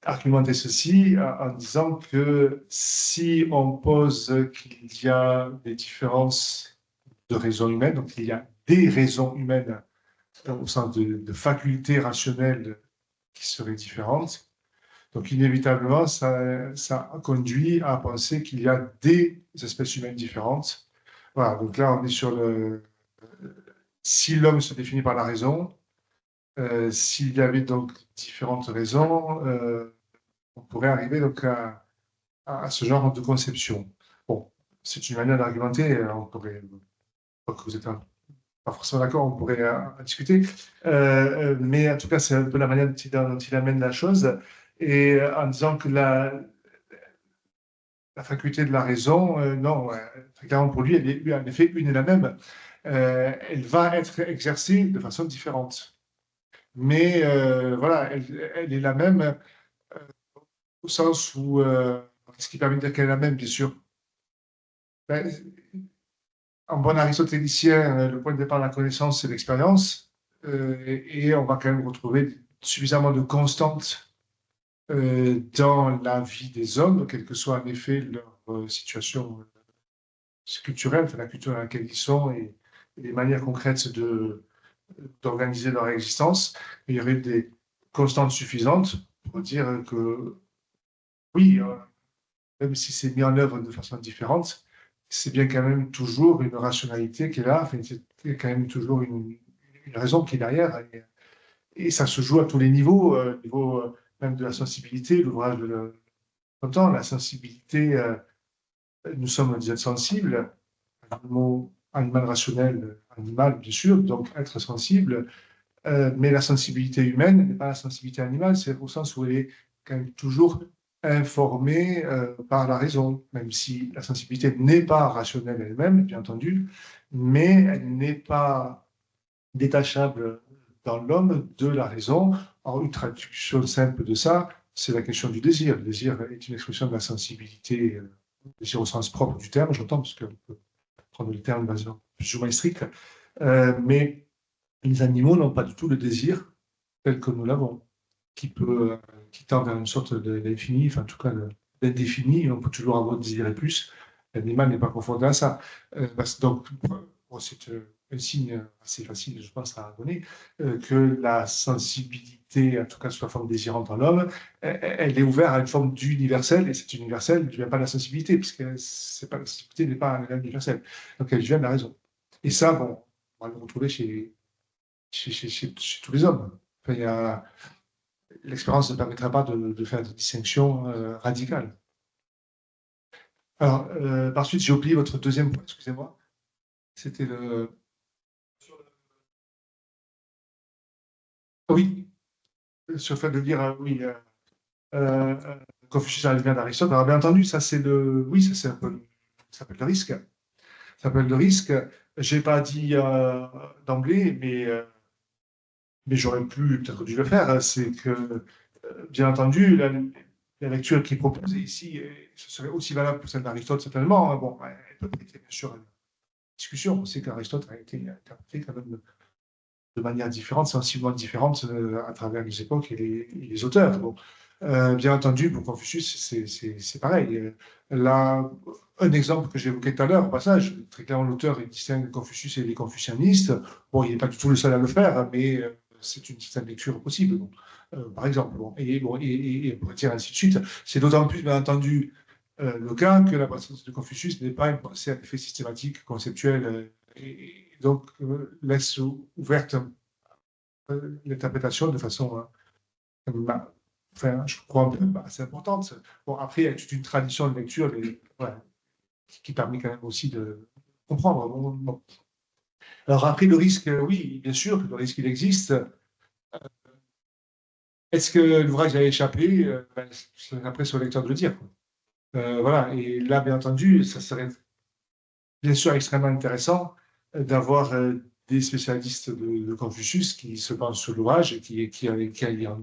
argumenter ceci en disant que si on pose qu'il y a des différences de raison humaine, donc il y a des raisons humaines au sens de facultés rationnelles qui seraient différentes, donc inévitablement, ça conduit à penser qu'il y a des espèces humaines différentes. Voilà, donc là, on est sur si l'homme se définit par la raison, s'il y avait donc différentes raisons, on pourrait arriver donc à ce genre de conception. Bon, c'est une manière d'argumenter, on pourrait, pas que vous êtes pas forcément d'accord, on pourrait en discuter, mais en tout cas, c'est un peu la manière dont il amène la chose, et en disant que la faculté de la raison, non, très clairement pour lui, elle est en effet une et la même. Elle va être exercée de façon différente. Mais voilà, elle est la même au sens où, ce qui permet de dire qu'elle est la même, bien sûr. Ben, en bon aristotélicien, le point de départ de la connaissance, c'est l'expérience. Et on va quand même retrouver suffisamment de constantes dans la vie des hommes, quelle que soit en effet leur situation culturelle, enfin, la culture dans laquelle ils sont et les manières concrètes d'organiser leur existence. Il y aurait des constantes suffisantes pour dire que oui, même si c'est mis en œuvre de façon différente, c'est bien quand même toujours une rationalité qui est là, enfin, c'est quand même toujours une raison qui est derrière. Et ça se joue à tous les niveaux, niveau même de la sensibilité, l'ouvrage de longtemps, la sensibilité, nous sommes des êtres sensibles, animal rationnel, animal bien sûr, donc être sensible, mais la sensibilité humaine n'est pas la sensibilité animale, c'est au sens où elle est quand même toujours informée par la raison, même si la sensibilité n'est pas rationnelle elle-même, bien entendu, mais elle n'est pas détachable dans l'homme de la raison. Alors, une traduction simple de ça, c'est la question du désir. Le désir est une expression de la sensibilité, désir au sens propre du terme, j'entends, parce qu'on peut prendre le terme de façon plus ou moins stricte, mais les animaux n'ont pas du tout le désir tel que nous l'avons, qui tend vers une sorte d'infini, enfin en tout cas d'indéfini, on peut toujours avoir désiré plus. L'animal n'est pas confronté à ça. Donc, bon, c'est un signe assez facile, je pense, à donner, que la sensibilité, en tout cas sous la forme désirante en l'homme, elle est ouverte à une forme d'universel, et cet universel ne vient pas de la sensibilité, parce que la sensibilité n'est pas un universel. Donc elle vient de la raison. Et ça, bon, on va le retrouver chez tous les hommes. Enfin, l'expérience ne permettra pas de faire des distinctions radicales. Alors, par suite, j'ai oublié votre deuxième point, excusez-moi. C'était le. Oui, sur le fait de dire, oui, Confucius arrive bien d'Aristote. Alors, bien entendu, ça, c'est le. Oui, ça, c'est un peu. Ça s'appelle le risque. Ça s'appelle le risque. Je n'ai pas dit d'emblée, mais j'aurais pu peut-être dû le faire. C'est que, bien entendu, la lecture qui est proposée ici, ce serait aussi valable pour celle d'Aristote, certainement. Bon, elle peut être, bien sûr, une discussion. On sait qu'Aristote a été interprété quand même de manière différente, sensiblement différente à travers les époques et les auteurs. Bon. Bien entendu, pour Confucius, c'est pareil. Là, un exemple que j'évoquais tout à l'heure, au passage, très clairement, l'auteur il distingue Confucius et les confucianistes. Bon, il n'est pas du tout le seul à le faire, mais c'est une certaine lecture possible. Bon. Par exemple, bon, et on pourrait dire ainsi de suite. C'est d'autant plus, bien entendu, le cas que la pensée de Confucius n'est pas une pensée à effet systématique, conceptuelle, et donc laisse ouverte l'interprétation de façon, enfin, je crois, un peu assez importante. Bon, après, il y a toute une tradition de lecture voilà, qui permet quand même aussi de comprendre. Bon. Alors après, le risque, oui, bien sûr, le risque, il existe. Est-ce que l'ouvrage a échappé? C'est après sur le lecteur de le dire. Quoi. Voilà, et là, bien entendu, ça serait bien sûr extrêmement intéressant d'avoir des spécialistes de Confucius qui se penchent sur l'ouvrage et qui en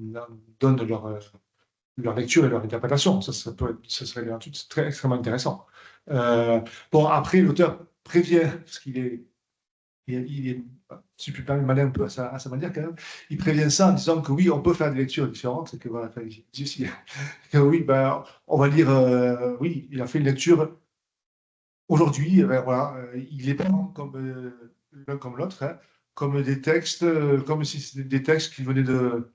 donnent leur lecture et leur interprétation. Ça serait un truc très extrêmement intéressant. Bon, après, l'auteur prévient, parce il est si je puis me malin un peu à sa manière quand même, il prévient ça en disant que oui, on peut faire des lectures différentes, et que voilà, enfin, il dit aussi que oui, ben, on va lire, oui, il a fait une lecture aujourd'hui, ben, voilà, il est prend comme l'un comme l'autre, hein, comme des textes, comme si c'était des textes qui venaient de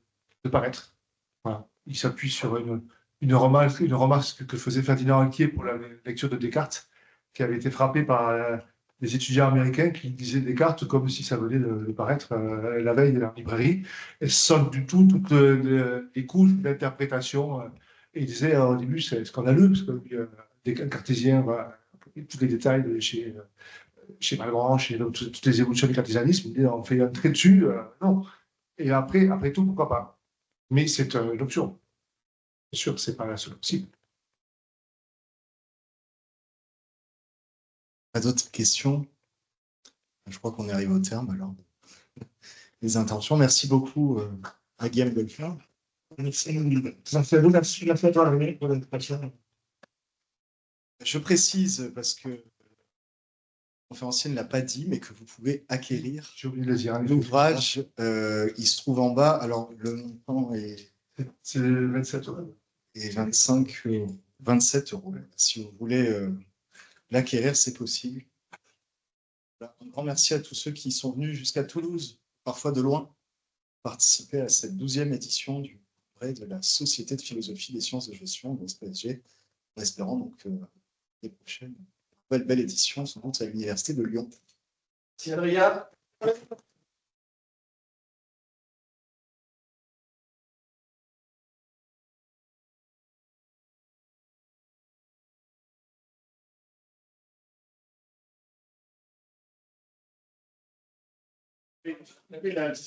paraître. Voilà. Il s'appuie sur une remarque que faisait Ferdinand Alquier pour la lecture de Descartes, qui avait été frappé par des étudiants américains qui lisaient Descartes comme si ça venait de paraître la veille de la librairie, et sans du tout toutes les couches d'interprétation. Et il disait au début, c'est scandaleux, parce que des cartésiens, voilà, tous les détails chez Malebranche, chez toutes les évolutions du cartésianisme, il dit, on fait un trait dessus, non. Et après tout, pourquoi pas? Mais c'est une option. Bien sûr, c'est pas la seule possible. Pas d'autres questions? Je crois qu'on est arrivé au terme alors. Les intentions. Merci beaucoup à Guillaume Golfin. Merci à vous, merci à toi, René, pour l'invitation. Je précise, parce que le conférencier ne l'a pas dit, mais que vous pouvez acquérir J'ai oublié de le dire. l'ouvrage. Il se trouve en bas. Alors, le montant est C'est 27 euros. et 27 euros. Si vous voulez l'acquérir, c'est possible. Voilà. Un grand merci à tous ceux qui sont venus jusqu'à Toulouse, parfois de loin, participer à cette 12e édition du congrès de la Société de philosophie des sciences de gestion, de SPSG, en espérant donc les prochaines belle édition sans doute à l'Université de Lyon. Merci Adrien. La